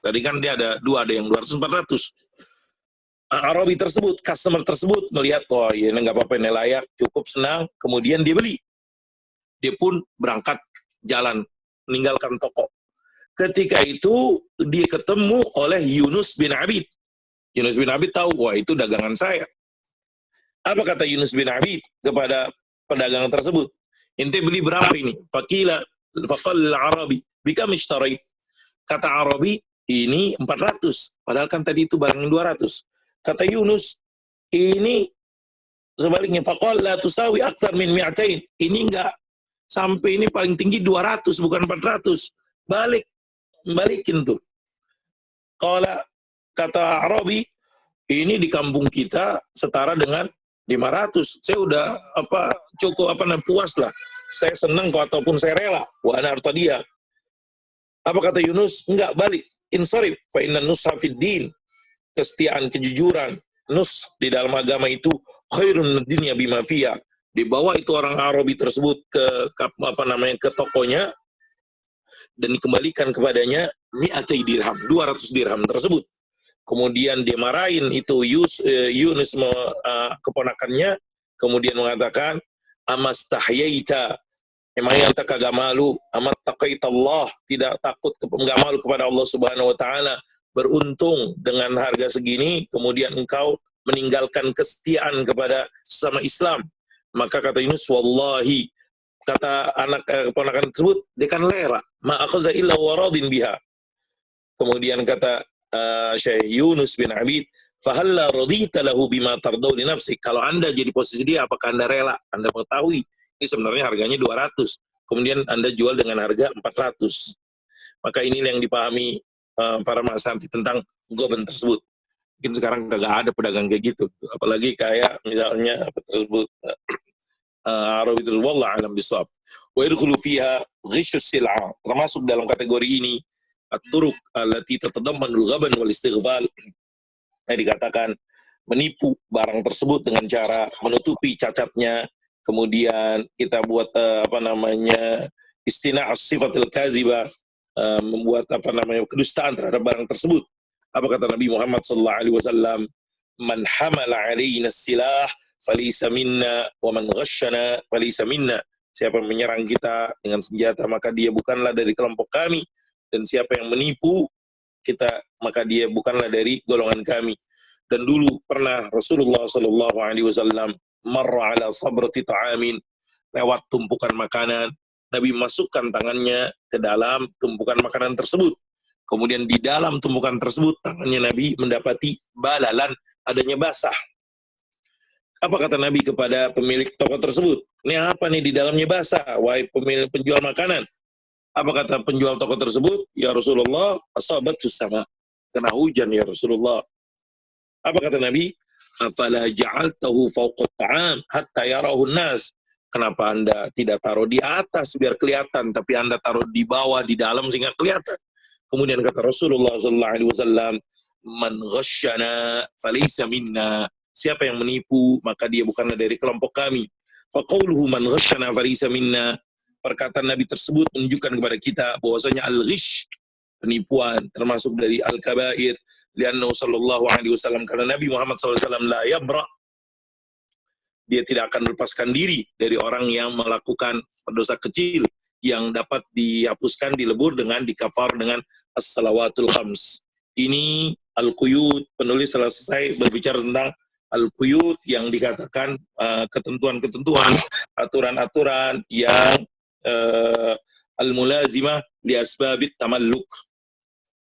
Tadi kan dia ada dua, ada yang 200 400. Arabi tersebut, customer tersebut melihat, oh ya ini nggak apa-apa, ini layak, cukup, senang, kemudian dia beli. Dia pun berangkat jalan, meninggalkan toko. Ketika itu dia ketemu oleh Yunus bin Abid. Yunus bin Abid tahu, wah itu dagangan saya. Apa kata Yunus bin Abid kepada pedagang tersebut? Ente beli berapa ini? Faqila faqala Arabi, bikam ishtarait. Kata Arabi, ini 400, padahal kan tadi itu barang 200. Kata Yunus, ini sebaliknya, faqala la tusawi akthar min mi'atain. Ini enggak sampai, ini paling tinggi 200 bukan 400. Balikin tuh. Kata Arabi, ini di kampung kita setara dengan 500. Saya udah cukup puas lah. Saya senang kok, ataupun saya rela. Wa ana artadiya. Apa kata Yunus? Enggak, balik. Insarif fa inna nusha fid din. Kesetiaan, kejujuran, nus di dalam agama itu khairun dunya bima fiha. Dibawa itu orang Arabi tersebut ke tokonya dan dikembalikan kepadanya mi'atai dirham, 200 dirham tersebut. Kemudian dia marahin itu Yunus keponakannya, kemudian mengatakan, amastahyaita, emangnya anta kagak malu, amat taqaitallah, tidak takut, enggak malu kepada Allah Subhanahu wa taala. Beruntung dengan harga segini, kemudian engkau meninggalkan kesetiaan kepada sesama Islam. Maka kata Yunus, wallahi, kata anak keponakan tersebut, dia kan lera, ma akhadha illa waradin biha. Kemudian kata Syekh Yunus bin Abid, fahalla radita lahu bima tardau li nafsik. Kalau Anda jadi posisi dia, apakah Anda rela? Anda mengetahui ini sebenarnya harganya 200, kemudian Anda jual dengan harga 400. Maka ini yang dipahami para masyarakat tentang goben tersebut. Mungkin sekarang kagak ada pedagang kayak gitu, apalagi kayak misalnya tersebut Arabi tersebut, wallah alam bisawab. Wa yadkhulu fiha ghishu sil'a, termasuk dalam kategori ini at-turuq allati tatadammanul ghaban wal istighfal. Dikatakan menipu barang tersebut dengan cara menutupi cacatnya, kemudian kita buat istina'as sifatil kazibah, membuat kedustaan terhadap barang tersebut. Apa kata Nabi Muhammad sallallahu alaihi wasallam? Man hamala alaina silah falaysa minna wa man ghashana falaysa minna. Siapa yang menyerang kita dengan senjata maka dia bukanlah dari kelompok kami, dan siapa yang menipu kita maka dia bukanlah dari golongan kami. Dan dulu pernah Rasulullah sallallahu alaihi wasallam marra ala sabrati ta'amin, lewat tumpukan makanan. Nabi masukkan tangannya ke dalam tumpukan makanan tersebut. Kemudian di dalam tumpukan tersebut, tangannya Nabi mendapati balalan, adanya basah. Apa kata Nabi kepada pemilik toko tersebut? Ini apa nih di dalamnya basah, wahai pemilik penjual makanan? Apa kata penjual toko tersebut? Ya Rasulullah, asabatus sama, kena hujan ya Rasulullah. Apa kata Nabi? Afala ja'altahu fawqa ta'am hatta yarahu nas. Kenapa Anda tidak taruh di atas biar kelihatan, tapi Anda taruh di bawah, di dalam sehingga kelihatan? Kemudian kata Rasulullah sallallahu alaihi wasallam, man ghasyana falaysa minna. Siapa yang menipu maka dia bukanlah dari kelompok kami. Faqauluhu man ghasyana falaysa minna. Perkataan Nabi tersebut menunjukkan kepada kita bahwasanya al-ghish, penipuan, termasuk dari al-kabair. Lianna sallallahu alaihi wasallam, karena Nabi Muhammad sallallahu alaihi wasallam la yabra, dia tidak akan melepaskan diri dari orang yang melakukan dosa kecil yang dapat dihapuskan, dilebur dengan dikafar dengan as-salawatul khams. Ini al-quyud, penulis selesai berbicara tentang al-quyud yang dikatakan ketentuan-ketentuan, aturan-aturan yang al-mulazimah li asbabit tamalluk,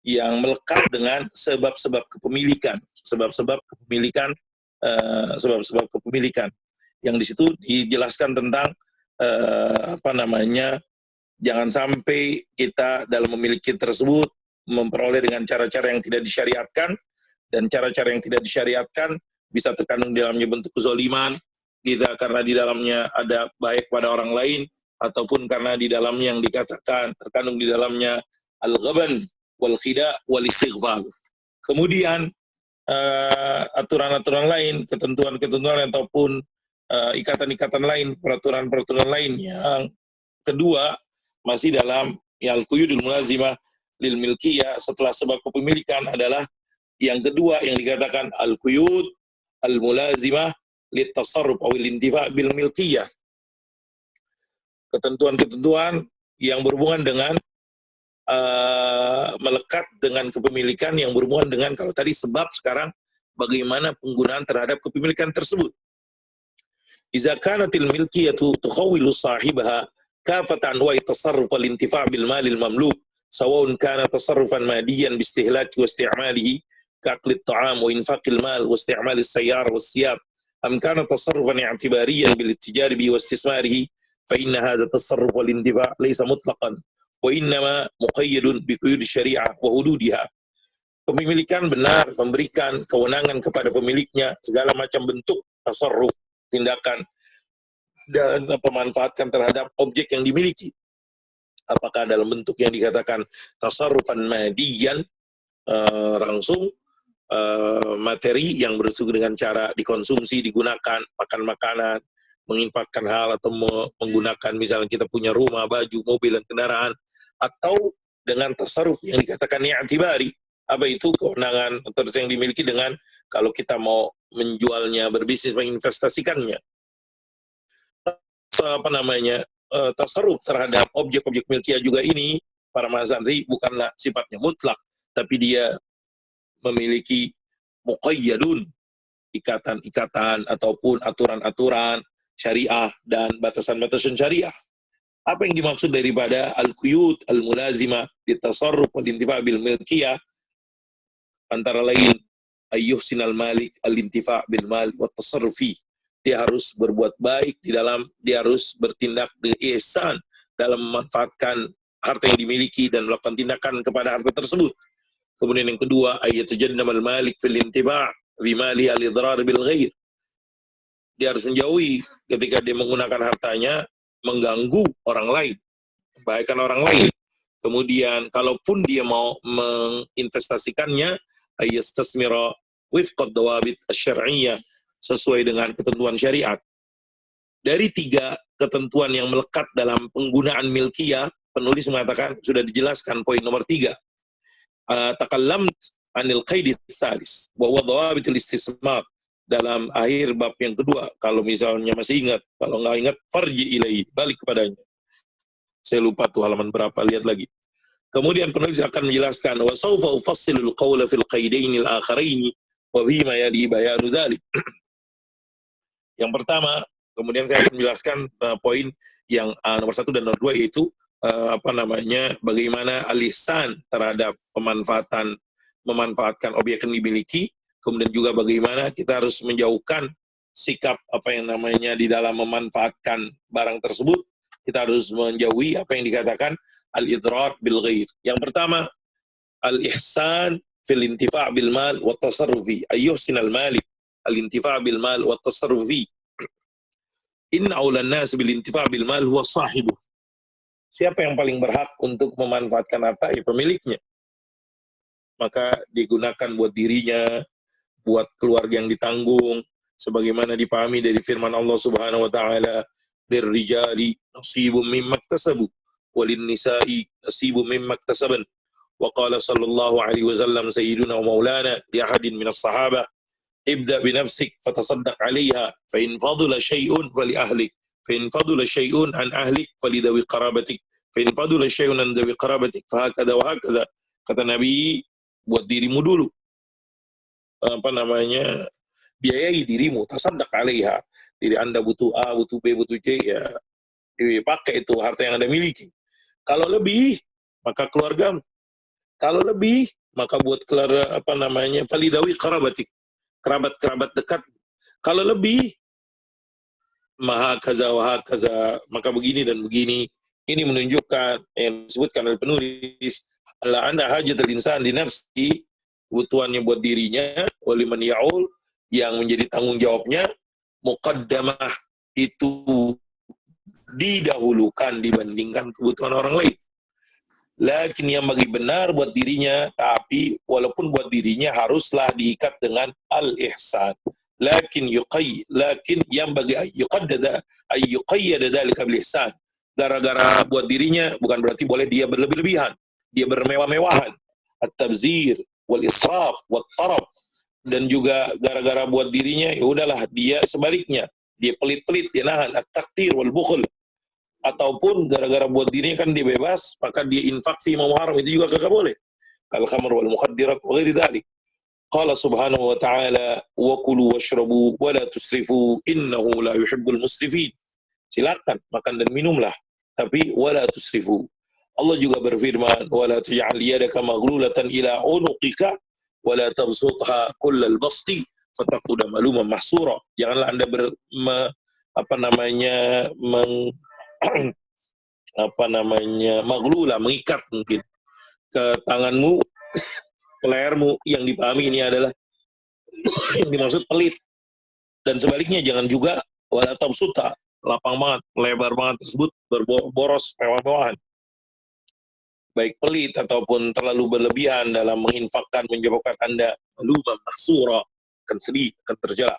yang melekat dengan sebab-sebab kepemilikan, sebab-sebab kepemilikan. Yang di situ dijelaskan tentang jangan sampai kita dalam memiliki tersebut memperoleh dengan cara-cara yang tidak disyariatkan, dan cara-cara yang tidak disyariatkan bisa terkandung di dalamnya bentuk kezaliman kita, karena di dalamnya ada baik pada orang lain ataupun karena di dalamnya yang dikatakan terkandung di dalamnya al-ghaban wal khida wal istighfar. Kemudian aturan-aturan lain, ketentuan-ketentuan ataupun ikatan-ikatan lain, peraturan-peraturan lain yang kedua masih dalam al-quyudul mulazimah lil milkiyah. Setelah sebab kepemilikan adalah yang kedua yang dikatakan al-quyud al-mulazimah lit tasarruf aw al-intifa' bil milkiyah. Ketentuan-ketentuan yang berhubungan dengan melekat dengan kepemilikan, yang berhubungan dengan kalau tadi sebab, sekarang bagaimana penggunaan terhadap kepemilikan tersebut. Iza kanatil milkiyatu tukhawwilu sahibaha kafat anwa'i tasarruf wal intifa' bil malil mamluk sawa'un kana tasarrufan madiyan bi istihlaki wa isti'malihi ka'akli at-ta'am wa infaqil mal wa isti'malis sayyar wa siyab am kana tasarrufan i'tibariyan bil ittijari bi wa istismarihi fa inna hadha tasarruf wal intifa' laysa mutlaqan wa innama muqayyadun bi quyud syariah wa hududiha. Kepemilikan benar memberikan kewenangan kepada pemiliknya segala macam bentuk tasarruf, tindakan dan pemanfaatkan terhadap objek yang dimiliki. Apakah dalam bentuk yang dikatakan tasarrufan madiyan, langsung materi yang bersumber dengan cara dikonsumsi, digunakan, makan makanan, menginfakkan hal atau menggunakan misalnya kita punya rumah, baju, mobil, dan kendaraan, atau dengan tasarruf yang dikatakan i'tibari. Apa itu? Kewenangan terus yang dimiliki dengan kalau kita mau menjualnya, berbisnis, menginvestasikannya. Apa namanya, tasarruf terhadap objek-objek milkiyah juga ini, para mazhari, bukanlah sifatnya mutlak, tapi dia memiliki muqayyadun, ikatan-ikatan ataupun aturan-aturan syariah dan batasan-batasan syariah. Apa yang dimaksud daripada al-quyud al-mulazimah litasarruf wal intifa' bil milkiyah? Antara lain ayyuhsinal malik al-intifa' bil mal wa tasarrufi. Dia harus berbuat baik di dalam, dia harus bertindak dengan ihsan dalam memanfaatkan harta yang dimiliki dan melakukan tindakan kepada harta tersebut. Kemudian yang kedua, ayyatajannabal malik fil intiba' bi mali al-idrar bil ghair. Dia harus menjauhi ketika dia menggunakan hartanya mengganggu orang lain, membahayakan orang lain. Kemudian kalaupun dia mau menginvestasikannya, ayyastasmira wifqad dawabit asy-syar'iyyah, sesuai dengan ketentuan syariat. Dari 3 ketentuan yang melekat dalam penggunaan milkiyah, penulis mengatakan sudah dijelaskan poin nomor 3. Takallamt anil qaidi tsalis wa huwa dawabitul istismar, dalam akhir bab yang kedua. Kalau misalnya masih ingat, kalau nggak ingat, farji ilaihi, balik kepadanya. Saya lupa tuh halaman berapa, lihat lagi. Kemudian penulis akan menjelaskan wa sawfa ufassilul qawla fil qaidaini al-akharaini wa fima yali bayanu dzalik. Yang pertama, kemudian saya akan menjelaskan poin yang nomor 1 dan nomor 2, yaitu bagaimana al-ihsan terhadap memanfaatkan objek yang dimiliki. Kemudian juga bagaimana kita harus menjauhkan sikap di dalam memanfaatkan barang tersebut. Kita harus menjauhi apa yang dikatakan al-idrar bil ghair. Yang pertama, al-ihsan fil intifa' bil mal wa tasarrufi. Ayyuhsinal malik al-intifa' bil mal wa tasarrufi. Inna awlan nas bil intifa' bil mal huwa sahibuh. Siapa yang paling berhak untuk memanfaatkan harta? Ya pemiliknya. Maka digunakan buat dirinya, buat keluarga yang ditanggung, sebagaimana dipahami dari firman Allah Subhanahu wa taala, "Lirrijali nasibum mimma iktasabu, walin nisa'i nasibum mimma iktasaban." Wa qala sallallahu alaihi wasallam sayyiduna wa maulana li ahadin minas sahaba, "Ibda bi nafsik fatasaddaq 'alaiha, fa in fadala syai'un fali ahlik, fa in fadala syai'un an ahlik fali dawi qarabatik, fa in fadala syai'un an dawi qarabatik, fa hakadha wa hakadha." Kata Nabi, buat dirimu dulu, biayai dirimu, tasaddaq 'alaiha. Diri Anda butuh A, butuh B, butuh C, ya pakai itu harta yang Anda miliki. Kalau lebih, maka keluarga. Kalau lebih, maka buat keluarga falidawi qarabatik, kerabat-kerabat dekat. Kalau lebih, maha kaza wa kaza, maka begini dan begini. Ini menunjukkan yang disebutkan oleh penulis, Allah anda hajatul insan di nafsi, kebutuhannya buat dirinya, waliman ya'ul, yang menjadi tanggung jawabnya, muqaddamah, itu didahulukan dibandingkan kebutuhan orang lain. Lakin yang bagi benar buat dirinya, tapi walaupun buat dirinya haruslah diikat dengan al-ihsan. Lakin yang bagi yuqayyada dzalika bil ihsan. Gara-gara buat dirinya bukan berarti boleh dia berlebih-lebihan, dia bermewah-mewahan. At-tabzir wal israf wat taraf. Dan juga gara-gara buat dirinya ya udahlah dia sebaliknya, dia pelit-pelit, dia nahan at-taqtir wal bukhl. Ataupun gara-gara buat dirinya kan dia bebas, maka dia infak fi ma haram, itu juga kagak boleh. Kal khamr wal mukhaddirat wa ghairi dzalik. Qala subhanahu wa ta'ala wa kulu washrabu wa la tusrifu innahu la yuhibbul musrifin. Silakan makan dan minumlah, tapi wa la tusrifu. Allah juga berfirman wa la taj'al yadaka maghlulatan ila unuqika wa la tabsutha kullal basti fataqud maluman mahsura. Janganlah Anda maglula, mengikat mungkin ke tanganmu, ke lehermu, yang dipahami ini adalah yang dimaksud pelit. Dan sebaliknya jangan juga wala tabsuta, lapang banget, lebar banget tersebut, berboros, mewah-mewahan. Baik pelit ataupun terlalu berlebihan dalam menginfakkan menyebabkan Anda maluman mahsura, akan sedih, akan terjela.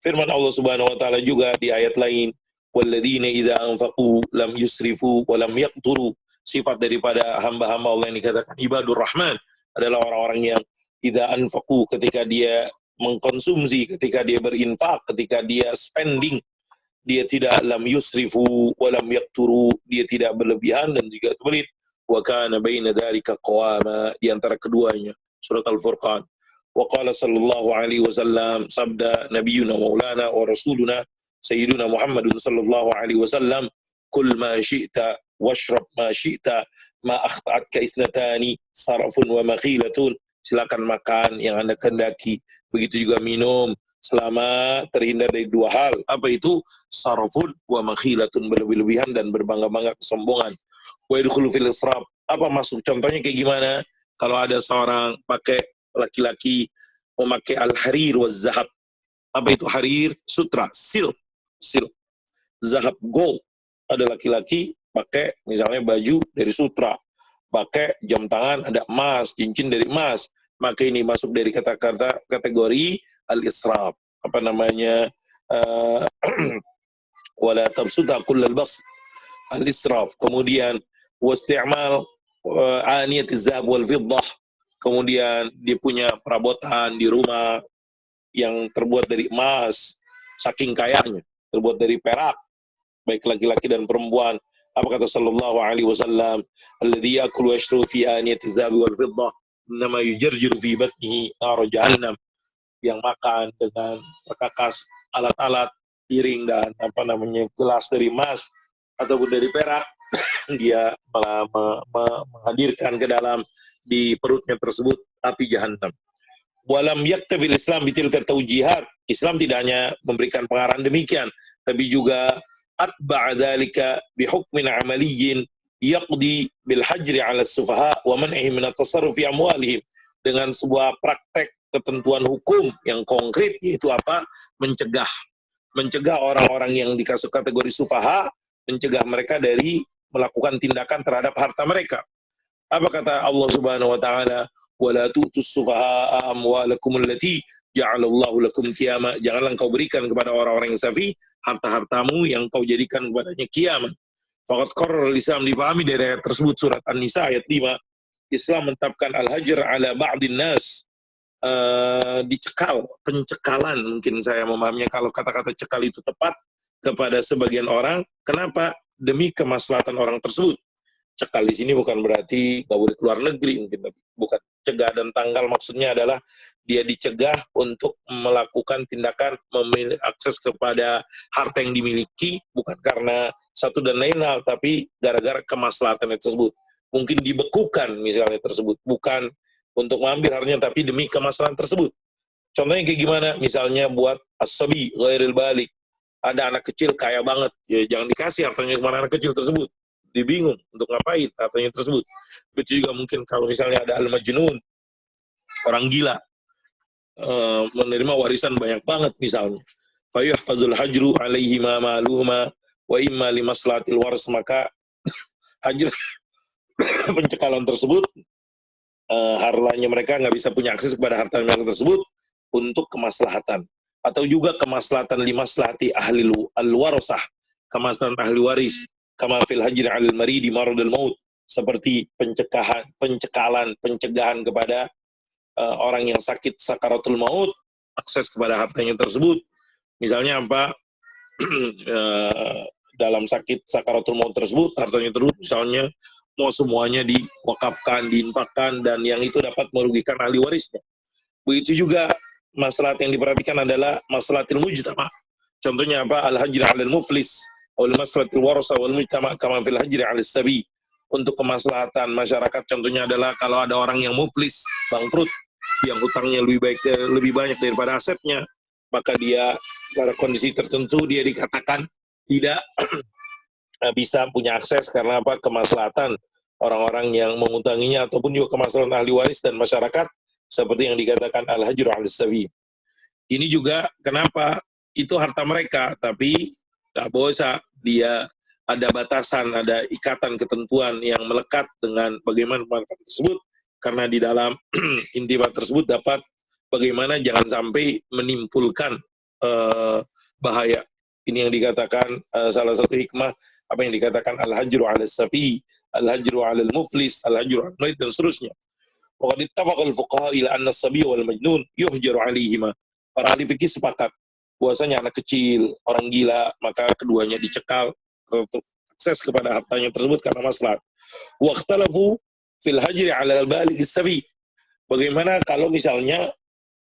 Firman Allah Subhanahu wa taala juga di ayat lain, walladzina idza anfaqu lam yusrifu wa lam yaqturu. Sifat daripada hamba-hamba Allah yang dikatakan ibadur rahman adalah orang-orang yang idza anfaqu, ketika dia mengkonsumsi, ketika dia berinfak, ketika dia spending, dia tidak lam yusrifu wa lam yaqturu, dia tidak berlebihan dan juga terbelit. Wa kana baina dzalika qawama, di antara keduanya. Surat Al-Furqan. Wa qala sallallahu alaihi wasallam, sabda nabiyuna maulana wa rasuluna sayyiduna Muhammadun sallallahu alaihi wasallam, kul ma syi'ta washrab ma syi'ta ma akhta'atka ithnatani sarafun wa makhilatun. Silakan makan yang Anda kehendaki, begitu juga minum selama terhindar dari dua hal. Apa itu? Sarafun wa makhilatun, berlebih-lebihan dan berbangga-bangga, kesombongan. Wa yadkhulu fil israf. Apa masuk contohnya kayak gimana? Kalau ada seorang laki-laki memakai al-harir wa zahab. Apa itu harir? Sutra, silk. Zahab, gold. Ada laki-laki pakai misalnya baju dari sutra, pakai jam tangan ada emas, cincin dari emas, maka ini masuk dari kata-kata kategori al-israf. Apa namanya? Wala tabsutha kullal bast, al-israf. Kemudian wasti'mal aniyatiz zahab wal fiddah. Kemudian dia punya perabotan di rumah yang terbuat dari emas, saking kayanya, terbuat dari perak, baik laki-laki dan perempuan. Apa kata sallallahu alaihi wasallam? Alladzi yakulu yashru fi aniyati dzahab wal fiddah innama yujarjiru fi batnihi nar jahannam. Yang makan dengan perkakas alat-alat piring dan gelas dari emas ataupun dari perak, dia menghadirkan ke dalam di perutnya tersebut api jahannam. Walam yaktafil Islam bitilka taujihat. Islam tidak hanya memberikan pengarahan demikian, tapi juga atba'a dzalika bihukmin amaliyyin yaqdi bil hajri 'ala as-sufaha wa man'ihim min at-tasarruf fi amwalihim, dengan sebuah praktek ketentuan hukum yang konkret, yaitu apa? Mencegah orang-orang yang dikasih kategori sufaha, mencegah mereka dari melakukan tindakan terhadap harta mereka. Apa kata Allah Subhanahu wa taala? Wala tu'tus sufaha'a amwalakum allati ja'alallahu lakum qiyama. Janganlah engkau berikan kepada orang-orang yang safi harta-hartamu yang kau jadikan kepadanya kiamat. Faqad qarrar al-Islam, dipahami dari ayat tersebut, surat An-Nisa ayat 5. Islam menetapkan al-hajr ala ba'din nas, dicekal, pencekalan, mungkin saya memahaminya kalau kata-kata cekal itu tepat, kepada sebagian orang. Kenapa? Demi kemaslahatan orang tersebut. Cekal di sini bukan berarti nggak boleh keluar negeri, mungkin bukan. Cegah dan tanggal maksudnya adalah dia dicegah untuk melakukan tindakan memiliki akses kepada harta yang dimiliki, bukan karena satu dan lain hal, tapi gara-gara kemaslahatan tersebut. Mungkin dibekukan misalnya tersebut, bukan untuk mengambil hartanya, tapi demi kemaslahatan tersebut. Contohnya kayak gimana? Misalnya buat as-sabi ghairil balik. Ada anak kecil kaya banget, ya jangan dikasih hartanya kemana anak kecil tersebut. Dia bingung untuk ngapain hartanya tersebut. Itu juga mungkin kalau misalnya ada al-majnun, orang gila, menerima warisan banyak banget misalnya. Fayuhfazul hajru alaihi ma maluhuma wa imma limaslahatil waris, maka hajr pencekalan tersebut hartanya mereka nggak bisa punya akses kepada harta mereka tersebut untuk kemaslahatan, atau juga kemaslahatan limaslahati ahli al-warasah, kemaslahatan ahli waris, kama fil hajri 'alal maridi maradul maut, seperti pencegahan kepada orang yang sakit sakaratul maut, akses kepada hartanya tersebut. Misalnya apa? Dalam sakit sakaratul maut tersebut, hartanya tersebut misalnya mau semuanya diwakafkan, diinfakkan, dan yang itu dapat merugikan ahli warisnya. Begitu juga masalah yang diperhatikan adalah maslahatil mujtama. Contohnya apa? Al-hajri 'alal muflis wal maslahatil warasa wal mujtama kama fil hajri 'alas sabi. Untuk kemaslahatan masyarakat contohnya adalah kalau ada orang yang muflis, bangkrut, yang hutangnya lebih banyak daripada asetnya, maka dia pada kondisi tertentu dia dikatakan tidak bisa punya akses karena apa? Kemaslahatan orang-orang yang mengutanginya, ataupun juga kemaslahatan ahli waris dan masyarakat, seperti yang dikatakan al-hajru 'alas sabi. Ini juga kenapa itu harta mereka, tapi nggak bisa, dia ada batasan, ada ikatan ketentuan yang melekat dengan bagaimana manfaat tersebut, karena di dalam intibat tersebut dapat bagaimana jangan sampai menimbulkan bahaya. Ini yang dikatakan salah satu hikmah apa yang dikatakan al-hajru 'alas safi, al-hajru 'alal muflis, al-hajru 'alal marid, dan seterusnya. Wa qad ittafaqa al-fuqaha ila anna as-sabiy wal majnun yuhjaru 'alaihima. Para ahli fikih sepakat bahwasanya anak kecil, orang gila, maka keduanya dicekal untuk akses kepada hartanya tersebut karena maslahat. Wa ikhtalafu fil hajri 'ala al-baligh as-sabi. Bagaimana kalau misalnya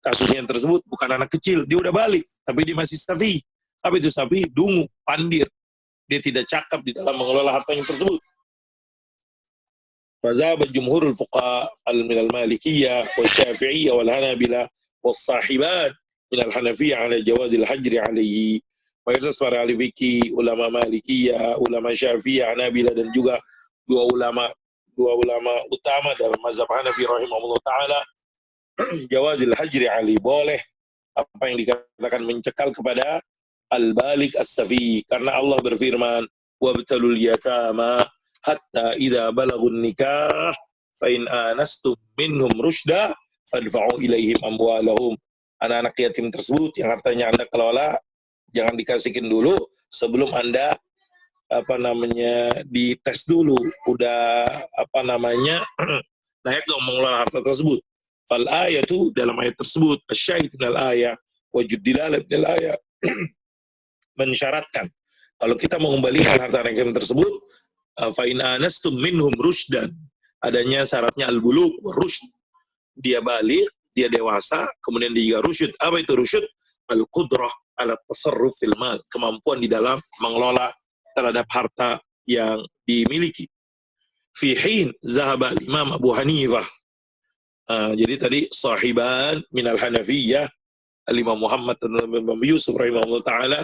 kasusnya tersebut bukan anak kecil, dia udah balik, tapi dia masih safi. Apa itu safi? Dungu, pandir. Dia tidak cakap di dalam mengelola hartanya tersebut. Fazaba jumhurul fuqaha al-minal malikiyah wa syafi'iyah wal hanabila was sahibat minal hanafiyah ala jawazil hajri alaihi. Mayoritas para ahli fikih, ulama malikiyah, ulama syafi'iyah, hanabila, dan juga dua ulama utama dalam mazhab Hanafi rahimahullah ta'ala, jawazil hajri alaihi, boleh apa yang dikatakan mencekal kepada al-balik as-safi, karena Allah berfirman wabtalul yatama hatta idza balagun nikah fa in anastum minhum rusyda fadfa'u ilaihim amwalahum. Anak-anak yatim tersebut yang hartanya Anda kelola, jangan dikasihkan dulu sebelum Anda dites dulu udah layak dong mengelola harta tersebut. Fal ayatu, dalam ayat tersebut, asyahid minal ayat wajud dilalat minal ayat, mensyaratkan kalau kita mengembalikan harta yatim tersebut, fa in anastum minhum rusydan, adanya syaratnya al-bulugh wa rusyd, dia balik, dia dewasa, kemudian dia juga rusyud. Apa itu rusyud? Al-qudrah ala tasarruf fil mal, kemampuan di dalam mengelola terhadap harta yang dimiliki. Fi hin zahaba Imam Abu Hanifah. Jadi tadi sahiban minal hanafiyah, Al-Imam Muhammad dan Imam Yusuf rahimahullah ta'ala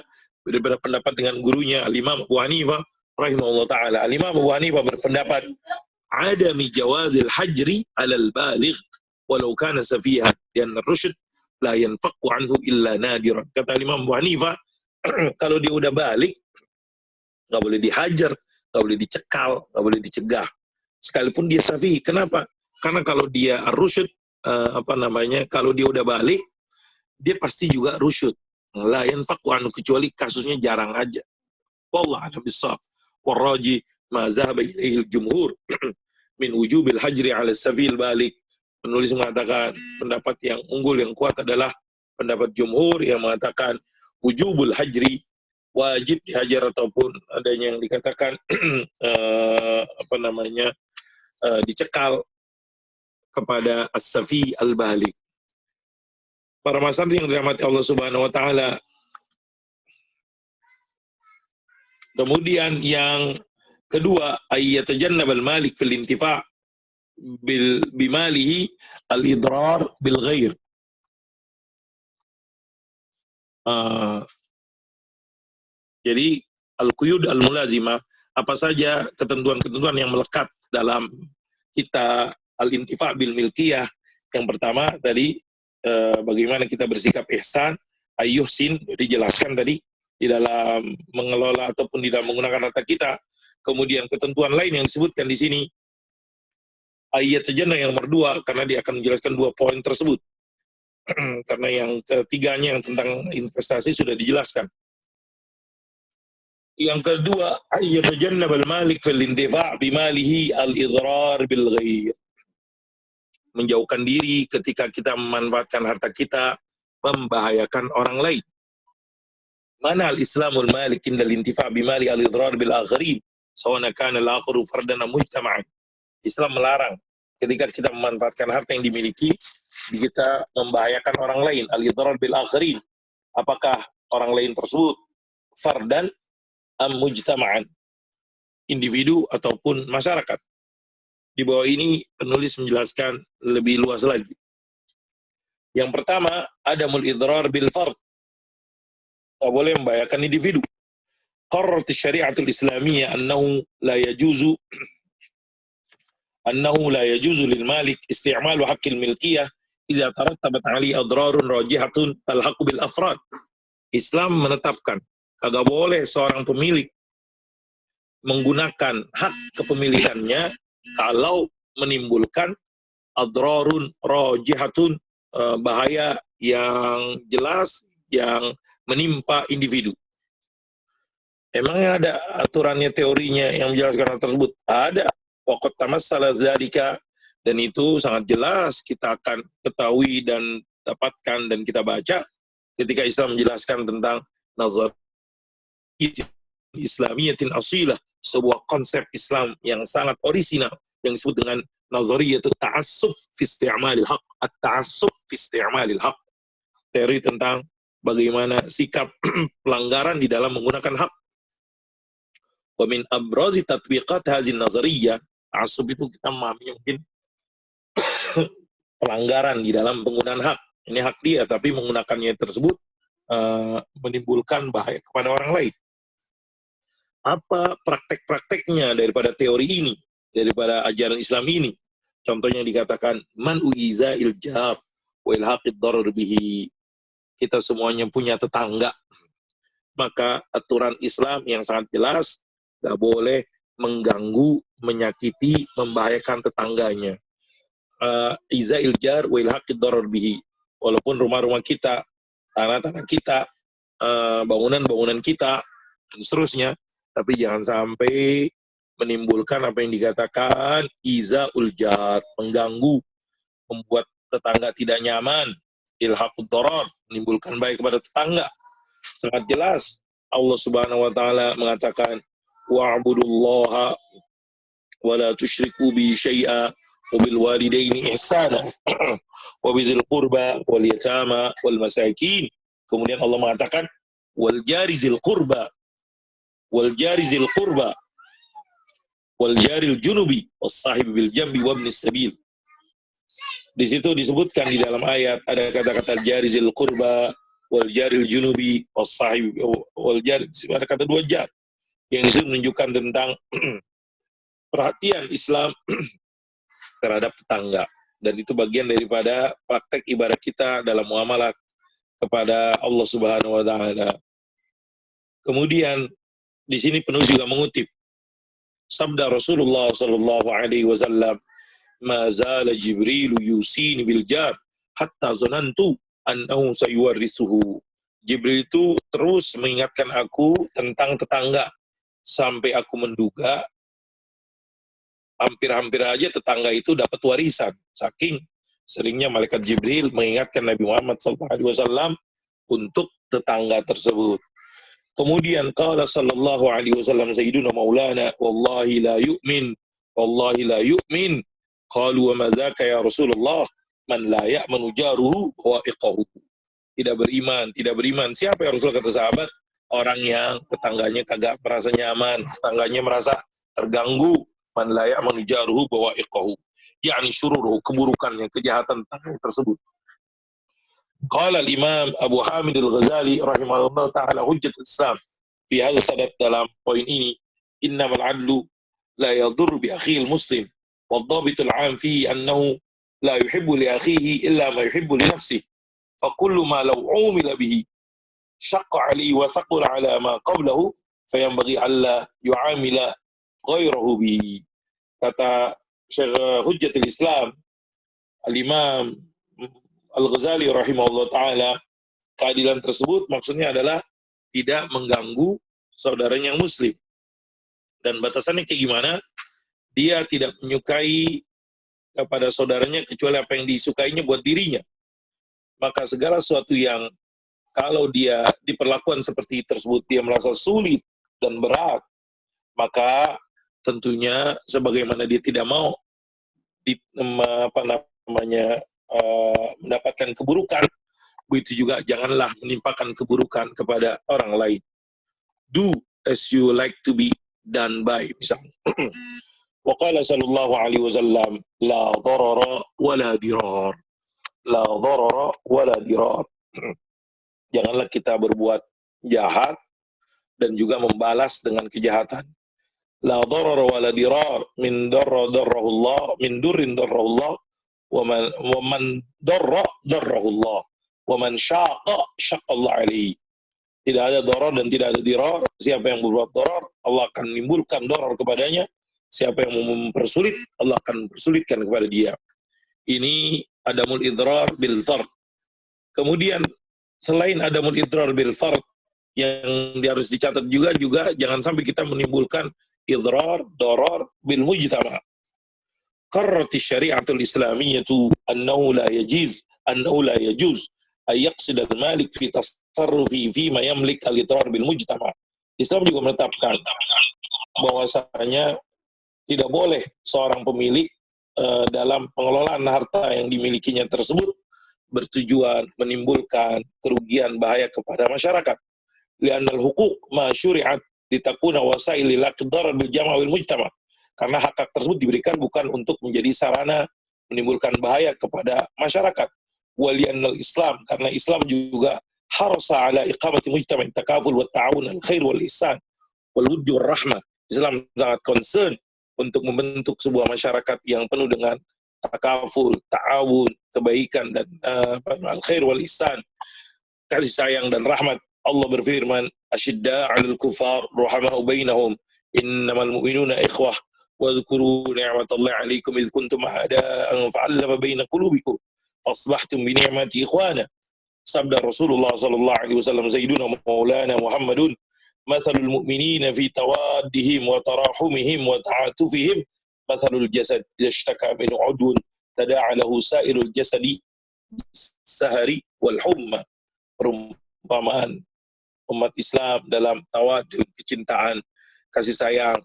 berbeda pendapat dengan gurunya Al-Imam Abu Hanifah rahimahullah ta'ala. Al-Imam Abu Hanifah berpendapat adami jawazil hajri alal baligh walau kana safihan, dan rusyd la yanfaqu anhu illa nadiran. Kata Imam Abu Hanifah, kalau dia udah balik, nggak boleh dihajar, nggak boleh dicekal, nggak boleh dicegah, sekalipun dia safi. Kenapa? Karena kalau dia rusyd, kalau dia udah balik, dia pasti juga rusyud. La yanfaqu anhu, kecuali kasusnya jarang aja. Wallahu a'lam bissawab. Warraji ma zahaba ilaihi al-jumhur min wujubil hajri 'ala as-sabil balik. Penulis mengatakan pendapat yang unggul, yang kuat adalah pendapat jumhur yang mengatakan wujubul hajri, wajib dihajar, ataupun adanya yang dikatakan dicekal kepada as-safi al-balik. Para masantri yang dirahmati Allah Subhanahu wa taala. Kemudian yang kedua, ayyatajannabal malik fil intifa' bimalihi al-idrar bil ghair. Jadi al-quyud al-mulazimah, apa saja ketentuan-ketentuan yang melekat dalam kita al-intifa' bil milkiyah. Yang pertama tadi bagaimana kita bersikap ihsan, ayyuhsin, dijelaskan tadi, di dalam mengelola ataupun di dalam menggunakan harta kita. Kemudian ketentuan lain yang disebutkan di sini ayat sejenah yang nomor 2, karena dia akan menjelaskan 2 poin tersebut. Karena yang ketiganya yang tentang investasi sudah dijelaskan. Yang kedua, ayyatajannab al-malik fil intifa' bimalihi al-idrar bil ghair. Menjauhkan diri ketika kita memanfaatkan harta kita membahayakan orang lain. Mana al-islamul malik indal intifa' bimali al-idrar bil akharin, sawana kana al-akharu fardan mujtama'an. Islam melarang ketika kita memanfaatkan harta yang dimiliki kita membahayakan orang lain, al-idrar bil akharin. Apakah orang lain tersebut fardan mujtama'an, individu ataupun masyarakat. Di bawah ini penulis menjelaskan lebih luas lagi. Yang pertama, adamul idrar bil fard. Tak boleh membahayakan individu. Qarrat syariatul islamiyah annahu la yajuzu lil malik isti'malu haqqil milkiyah idza tarattabat 'alaihi adrarun rajihatun talhaqu bil afrad. Islam menetapkan kagak boleh seorang pemilik menggunakan hak kepemilikannya kalau menimbulkan adrarun rajihatun, bahaya yang jelas yang menimpa individu. Emangnya ada aturannya, teorinya yang menjelaskan hal tersebut? Ada. Waqad tamassala dzalika, dan itu sangat jelas kita akan ketahui dan dapatkan dan kita baca ketika Islam menjelaskan tentang nazariyatin islamiyatin asilah, sebuah konsep Islam yang sangat orisinal yang disebut dengan nazariyatut ta'assub fi isti'malil haq, at-ta'assub fi isti'malil haq. Teori tentang bagaimana sikap pelanggaran di dalam menggunakan hak. Wa min abrazi tatbiqat hazin nazariyah, ta'assub itu kita memahami mungkin pelanggaran di dalam penggunaan hak. Ini hak dia tapi menggunakannya tersebut menimbulkan bahaya kepada orang lain. Apa praktek-prakteknya daripada teori ini, daripada ajaran Islam ini? Contohnya dikatakan man uiza iljar wa ilhaqid darar bihi. Kita semuanya punya tetangga. Maka aturan Islam yang sangat jelas, gak boleh mengganggu, menyakiti, membahayakan tetangganya. Iza iljar wa ilhaqid darar bihi. Walaupun rumah-rumah kita, tanah-tanah kita, bangunan-bangunan kita, dan seterusnya, tapi jangan sampai menimbulkan apa yang dikatakan iza uljar, mengganggu, membuat tetangga tidak nyaman, ilhaqud darar, menimbulkan baik kepada tetangga. Sangat jelas Allah Subhanahu wa taala mengatakan wa'budullaha wa la tusyriku bi syai'a wa bil walidaini ihsana wa bidzil qurba wal yatama wal masakin. Kemudian Allah mengatakan wal jari zil qurba wal jari zil qurba wal jaril junubi was sahib bil jambi wabnis sabil. Di situ disebutkan di dalam ayat ada kata-kata jari zil qurba wal jaril junubi was sahib wal jari, ada kata 2 jar yang itu menunjukkan tentang perhatian Islam terhadap tetangga, dan itu bagian daripada praktek ibadah kita dalam muamalah kepada Allah Subhanahu wa taala. Kemudian di sini penulis juga mengutip sabda Rasulullah sallallahu alaihi wasallam, "Ma zala Jibril yusini bil jar hatta zanantu annahu sayuwarrithuhu." Jibril itu terus mengingatkan aku tentang tetangga sampai aku menduga hampir-hampir aja tetangga itu dapat warisan. Saking seringnya malaikat Jibril mengingatkan Nabi Muhammad sallallahu alaihi wasallam untuk tetangga tersebut. Kemudian qala sallallahu alaihi wasallam sayyiduna maulana wallahi la yu'min qalu wa ma dzaka ya Rasulullah man la ya'manu jaruhu wa iqahu. Tidak beriman siapa ya Rasul, kata sahabat, orang yang tetangganya kagak merasa nyaman, tetangganya merasa terganggu. Man la ya'manu jaruhu wa iqahu, yakni syururuhu, keburukannya, kejahatan tetangga tersebut. Qala al-Imam Abu Hamid al-Ghazali rahimahullah ta'ala hujjatul Islam fi hadha sadad, dalam poin ini, innamal adlu la yadur bi akhil muslim wal dhabitul 'am fihi annahu la yuhibbu li akhihi illa ma yuhibbu li nafsihi fa kullu ma law umila bihi syaqqa alaihi wa thaqula ala ma qablahu fayanbaghi alla yu'amila ghairahu bi. Kata Syekh Hujjatul Islam Al-Imam Al-Ghazali rahimahullah ta'ala, keadilan tersebut maksudnya adalah tidak mengganggu saudaranya yang muslim. Dan batasannya kayak gimana? Dia tidak menyukai kepada saudaranya kecuali apa yang disukainya buat dirinya. Maka segala sesuatu yang kalau dia diperlakukan seperti tersebut, dia merasa sulit dan berat, maka tentunya sebagaimana dia tidak mau mendapatkan keburukan, begitu juga janganlah menimpakan keburukan kepada orang lain. Do as you like to be done by, misalnya. Wa qala sallallahu alaihi wasallam, la dharara wa la dirar. La dharara wa la dirar. Janganlah kita berbuat jahat dan juga membalas dengan kejahatan. La dharara wa la dirar, min darra darrahullah, min durrin darrahullah, wa man darra darrahullah, wa man syaqa syaqallah alaihi. Tidak ada darar dan tidak ada dirar. Siapa yang berbuat darar, Allah akan menimbulkan darar kepadanya. Siapa yang mempersulit, Allah akan persulitkan kepada dia. Ini adamul idrar bil fard. Kemudian selain adamul idrar bil fard, yang harus dicatat juga jangan sampai kita menimbulkan idrar, darar bil mujtama. Qarrati syari'atul islamiyyatu annahu la yajuz ay yaqsid al-malik fi tasarrufi fi ma yamlik al-idrar bil mujtama. Islam juga menetapkan bahwasanya tidak boleh seorang pemilik dalam pengelolaan harta yang dimilikinya tersebut bertujuan menimbulkan kerugian bahaya kepada masyarakat. Li'annal huquq ma syuri'at litakuna wasail lil aqdar bil jama' wal mujtama. Karena hak tersebut diberikan bukan untuk menjadi sarana menimbulkan bahaya kepada masyarakat. Wali'annal Islam, karena Islam juga harsa ala iqamati mujtama' takaful wa ta'awun al khair wal ihsan wal wudd wal rahmah. Islam sangat concern untuk membentuk sebuah masyarakat yang penuh dengan takaful, ta'awun, kebaikan dan al-khair wal ihsan, kasih sayang dan rahmat. Allah berfirman, asyidda 'alal kufar ruhama'u bainahum innamal mu'minuna ikhwah wa dzkuru ni'matallahi 'alaikum idh kuntum a'da'an fa'alafa baina qulubikum fasbahtum bi ni'mati ikhwana. Sabda Rasulullah sallallahu alaihi wasallam, sayyiduna maulana Muhammadun mathalul mu'minina fi tawaddihim wa tarahumihim wa ta'atufihim mathalul jasad idza ishtaka min 'udwin tada'a lahu sa'irul jasadi sahari wal humma. Perumpamaan umat Islam dalam tawadud, kecintaan, kasih sayang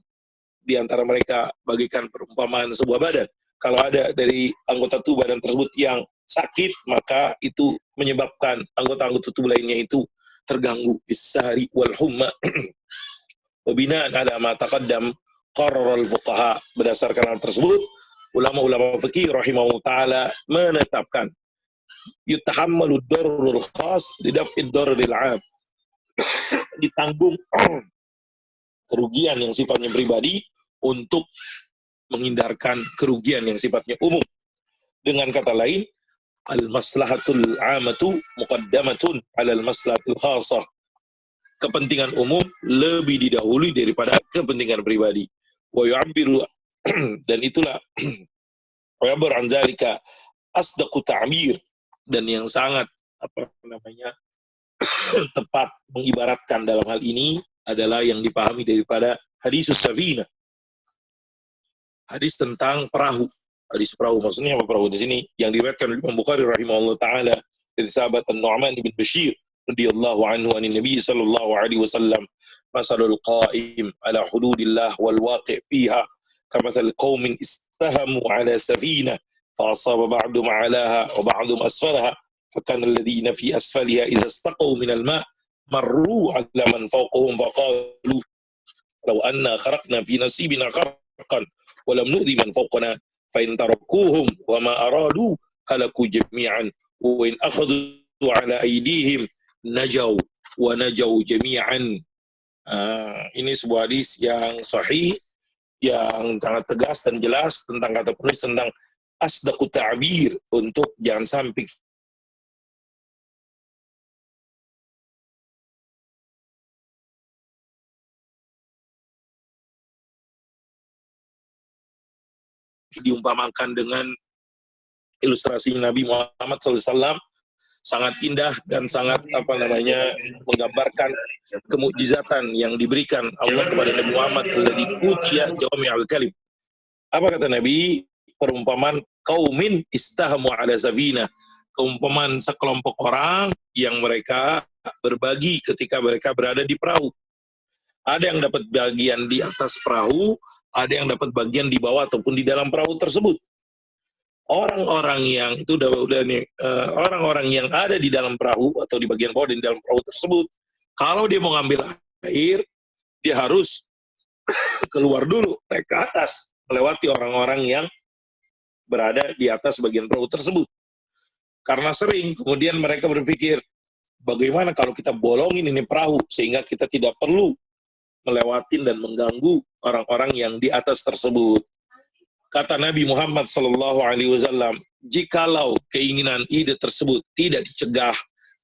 di antara mereka bagaikan perumpamaan sebuah badan. Kalau ada dari anggota tubuh badan tersebut yang sakit, maka itu menyebabkan anggota-anggota tubuh lainnya itu terganggu. Bisahari wal humma. Wabinaan ala ma taqaddam qarrar al-fuqaha. Berdasarkan hal tersebut, ulama-ulama fikih rahimahullah ta'ala menetapkan yutahammalu darrul khas lidaf'id darril 'am. Ditanggung kerugian yang sifatnya pribadi untuk menghindarkan kerugian yang sifatnya umum. Dengan kata lain, al-maslahatul 'amatu muqaddamatun 'ala al-maslahatul khassah. Kepentingan umum lebih didahului daripada kepentingan pribadi. Wa yu'abbiru dan itulah wa ya'bir an zalika asdaqu ta'bir, dan yang sangat tepat mengibaratkan dalam hal ini adalah yang dipahami daripada hadisus safina. Hadis tentang perahu. Hadis perahu maksudnya apa perahu di sini? Yang diriwayatkan oleh Imam Bukhari rahimahullah taala dari sahabat An-Nu'man bin Bashir radhiyallahu anhu an Nabi sallallahu alaihi wasallam, masalul qa'im ala hududillah wal waqi' fiha kamathal qaumin istahamu ala safina fa asaba ba'dhum 'alaha wa ba'dhum asfalaha فكان الذين في أسفلها إذا استقوا من الماء مروا على من فوقهم فقالوا لو أنا خرقنا في نصيبنا خرقا ولم نؤذي من فوقنا فإن تركوهم وما أرادوا هلكوا جميعا وإن أخذوا على أيديهم نجوا ونجوا جميعا. Ini sebuah hadis yang sahih, yang sangat tegas dan jelas tentang kata penulis tentang asdaqut ta'bir, untuk jangan sampai diumpamakan dengan ilustrasi Nabi Muhammad SAW, sangat indah dan sangat menggambarkan kemukjizatan yang diberikan Allah kepada Nabi Muhammad alladzi utiya jawami'al kalim. Apa kata Nabi? Perumpamaan qaumin istahamu ala safina, keumpamaan sekelompok orang yang mereka berbagi ketika mereka berada di perahu. Ada yang dapat bagian di atas perahu, ada yang dapat bagian di bawah ataupun di dalam perahu tersebut. Orang-orang yang itu orang-orang yang ada di dalam perahu atau di bagian bawah dan di dalam perahu tersebut, kalau dia mau ngambil air, dia harus keluar dulu naik ke atas, melewati orang-orang yang berada di atas bagian perahu tersebut. Karena sering kemudian mereka berpikir, bagaimana kalau kita bolongin ini perahu sehingga kita tidak perlu melewatin dan mengganggu orang-orang yang di atas tersebut. Kata Nabi Muhammad SAW, jikalau keinginan ide tersebut tidak dicegah,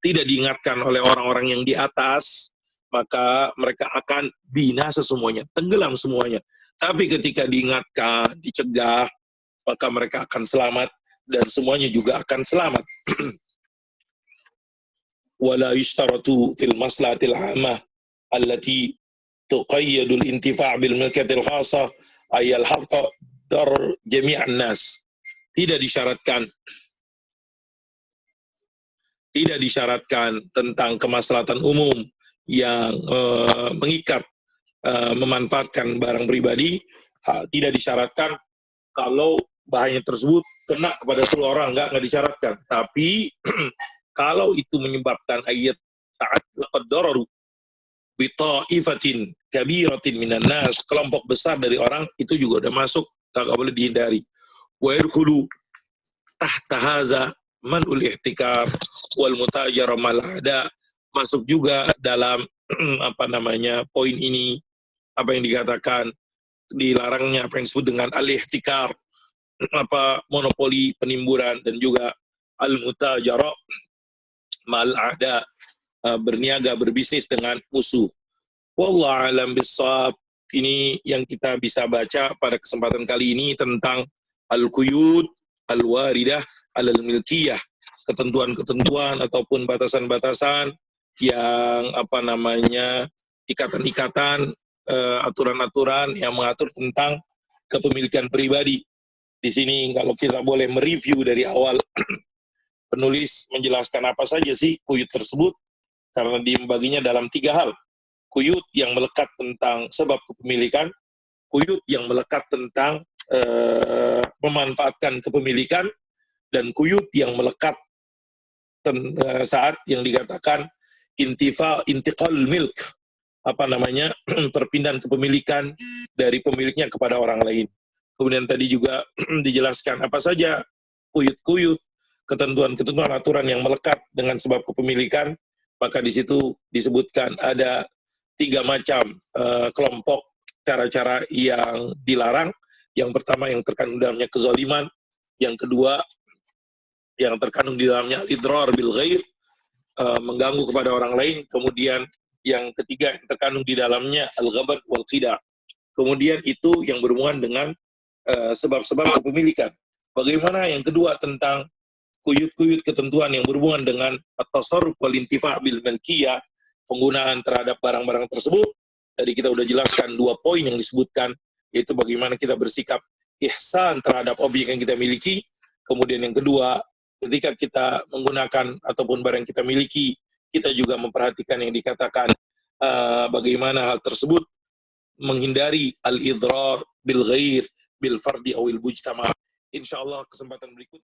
tidak diingatkan oleh orang-orang yang di atas, maka mereka akan binasa semuanya, tenggelam semuanya. Tapi ketika diingatkan, dicegah, maka mereka akan selamat dan semuanya juga akan selamat. Wala yushtaratu fil maslahatil 'ammah allati tuqayyadul intifa' bil milkatil khassa ayal haqqa dar jami'an nas. Tidak disyaratkan tentang kemaslahatan umum yang mengikat memanfaatkan barang pribadi, tidak disyaratkan kalau bahayanya tersebut kena kepada seluruh orang, enggak disyaratkan. Tapi kalau itu menyebabkan ayat ta'at laqad dararu bi ta'ifatin kabiratin minan nas, kelompok besar dari orang itu juga udah masuk, tak boleh dihindari. Wa yadkhulu tahta hadza man'ul ihtikar wal mutajara mal ada, masuk juga dalam poin ini apa yang dikatakan dilarangnya apa yang disebut dengan al-ihtikar, monopoli penimburan, dan juga al-mutajara mal ada, berniaga berbisnis dengan musuh. Wallahu a'lam bissawab. Ini yang kita bisa baca pada kesempatan kali ini tentang al-quyud al-waridah al-milkiyah, ketentuan-ketentuan ataupun batasan-batasan yang ikatan-ikatan, aturan-aturan yang mengatur tentang kepemilikan pribadi. Di sini kalau kita boleh mereview dari awal, penulis menjelaskan apa saja sih quyud tersebut, karena dibaginya dalam 3 hal. Quyud yang melekat tentang sebab kepemilikan, quyud yang melekat tentang memanfaatkan kepemilikan, dan quyud yang melekat saat yang dikatakan intiqal milk, perpindahan kepemilikan dari pemiliknya kepada orang lain. Kemudian tadi juga dijelaskan apa saja quyud-quyud, ketentuan-ketentuan aturan yang melekat dengan sebab kepemilikan. Maka di situ disebutkan ada 3 macam kelompok cara-cara yang dilarang. Yang pertama yang terkandung dalamnya kezaliman, yang kedua yang terkandung di dalamnya idrar bil ghair, mengganggu kepada orang lain, kemudian yang ketiga yang terkandung di dalamnya al-ghabat wal khida. Kemudian itu yang berhubungan dengan sebab-sebab kepemilikan. Bagaimana yang kedua tentang quyud-quyud ketentuan yang berhubungan dengan at-tasarruf wal intifa' bil milkiyah, penggunaan terhadap barang-barang tersebut. Tadi kita udah jelaskan 2 poin yang disebutkan, yaitu bagaimana kita bersikap ihsan terhadap objek yang kita miliki. Kemudian yang kedua, ketika kita menggunakan ataupun barang yang kita miliki, kita juga memperhatikan yang dikatakan bagaimana hal tersebut menghindari al-idrar bil ghair bil fardi awil mujtama. Insyaallah kesempatan berikut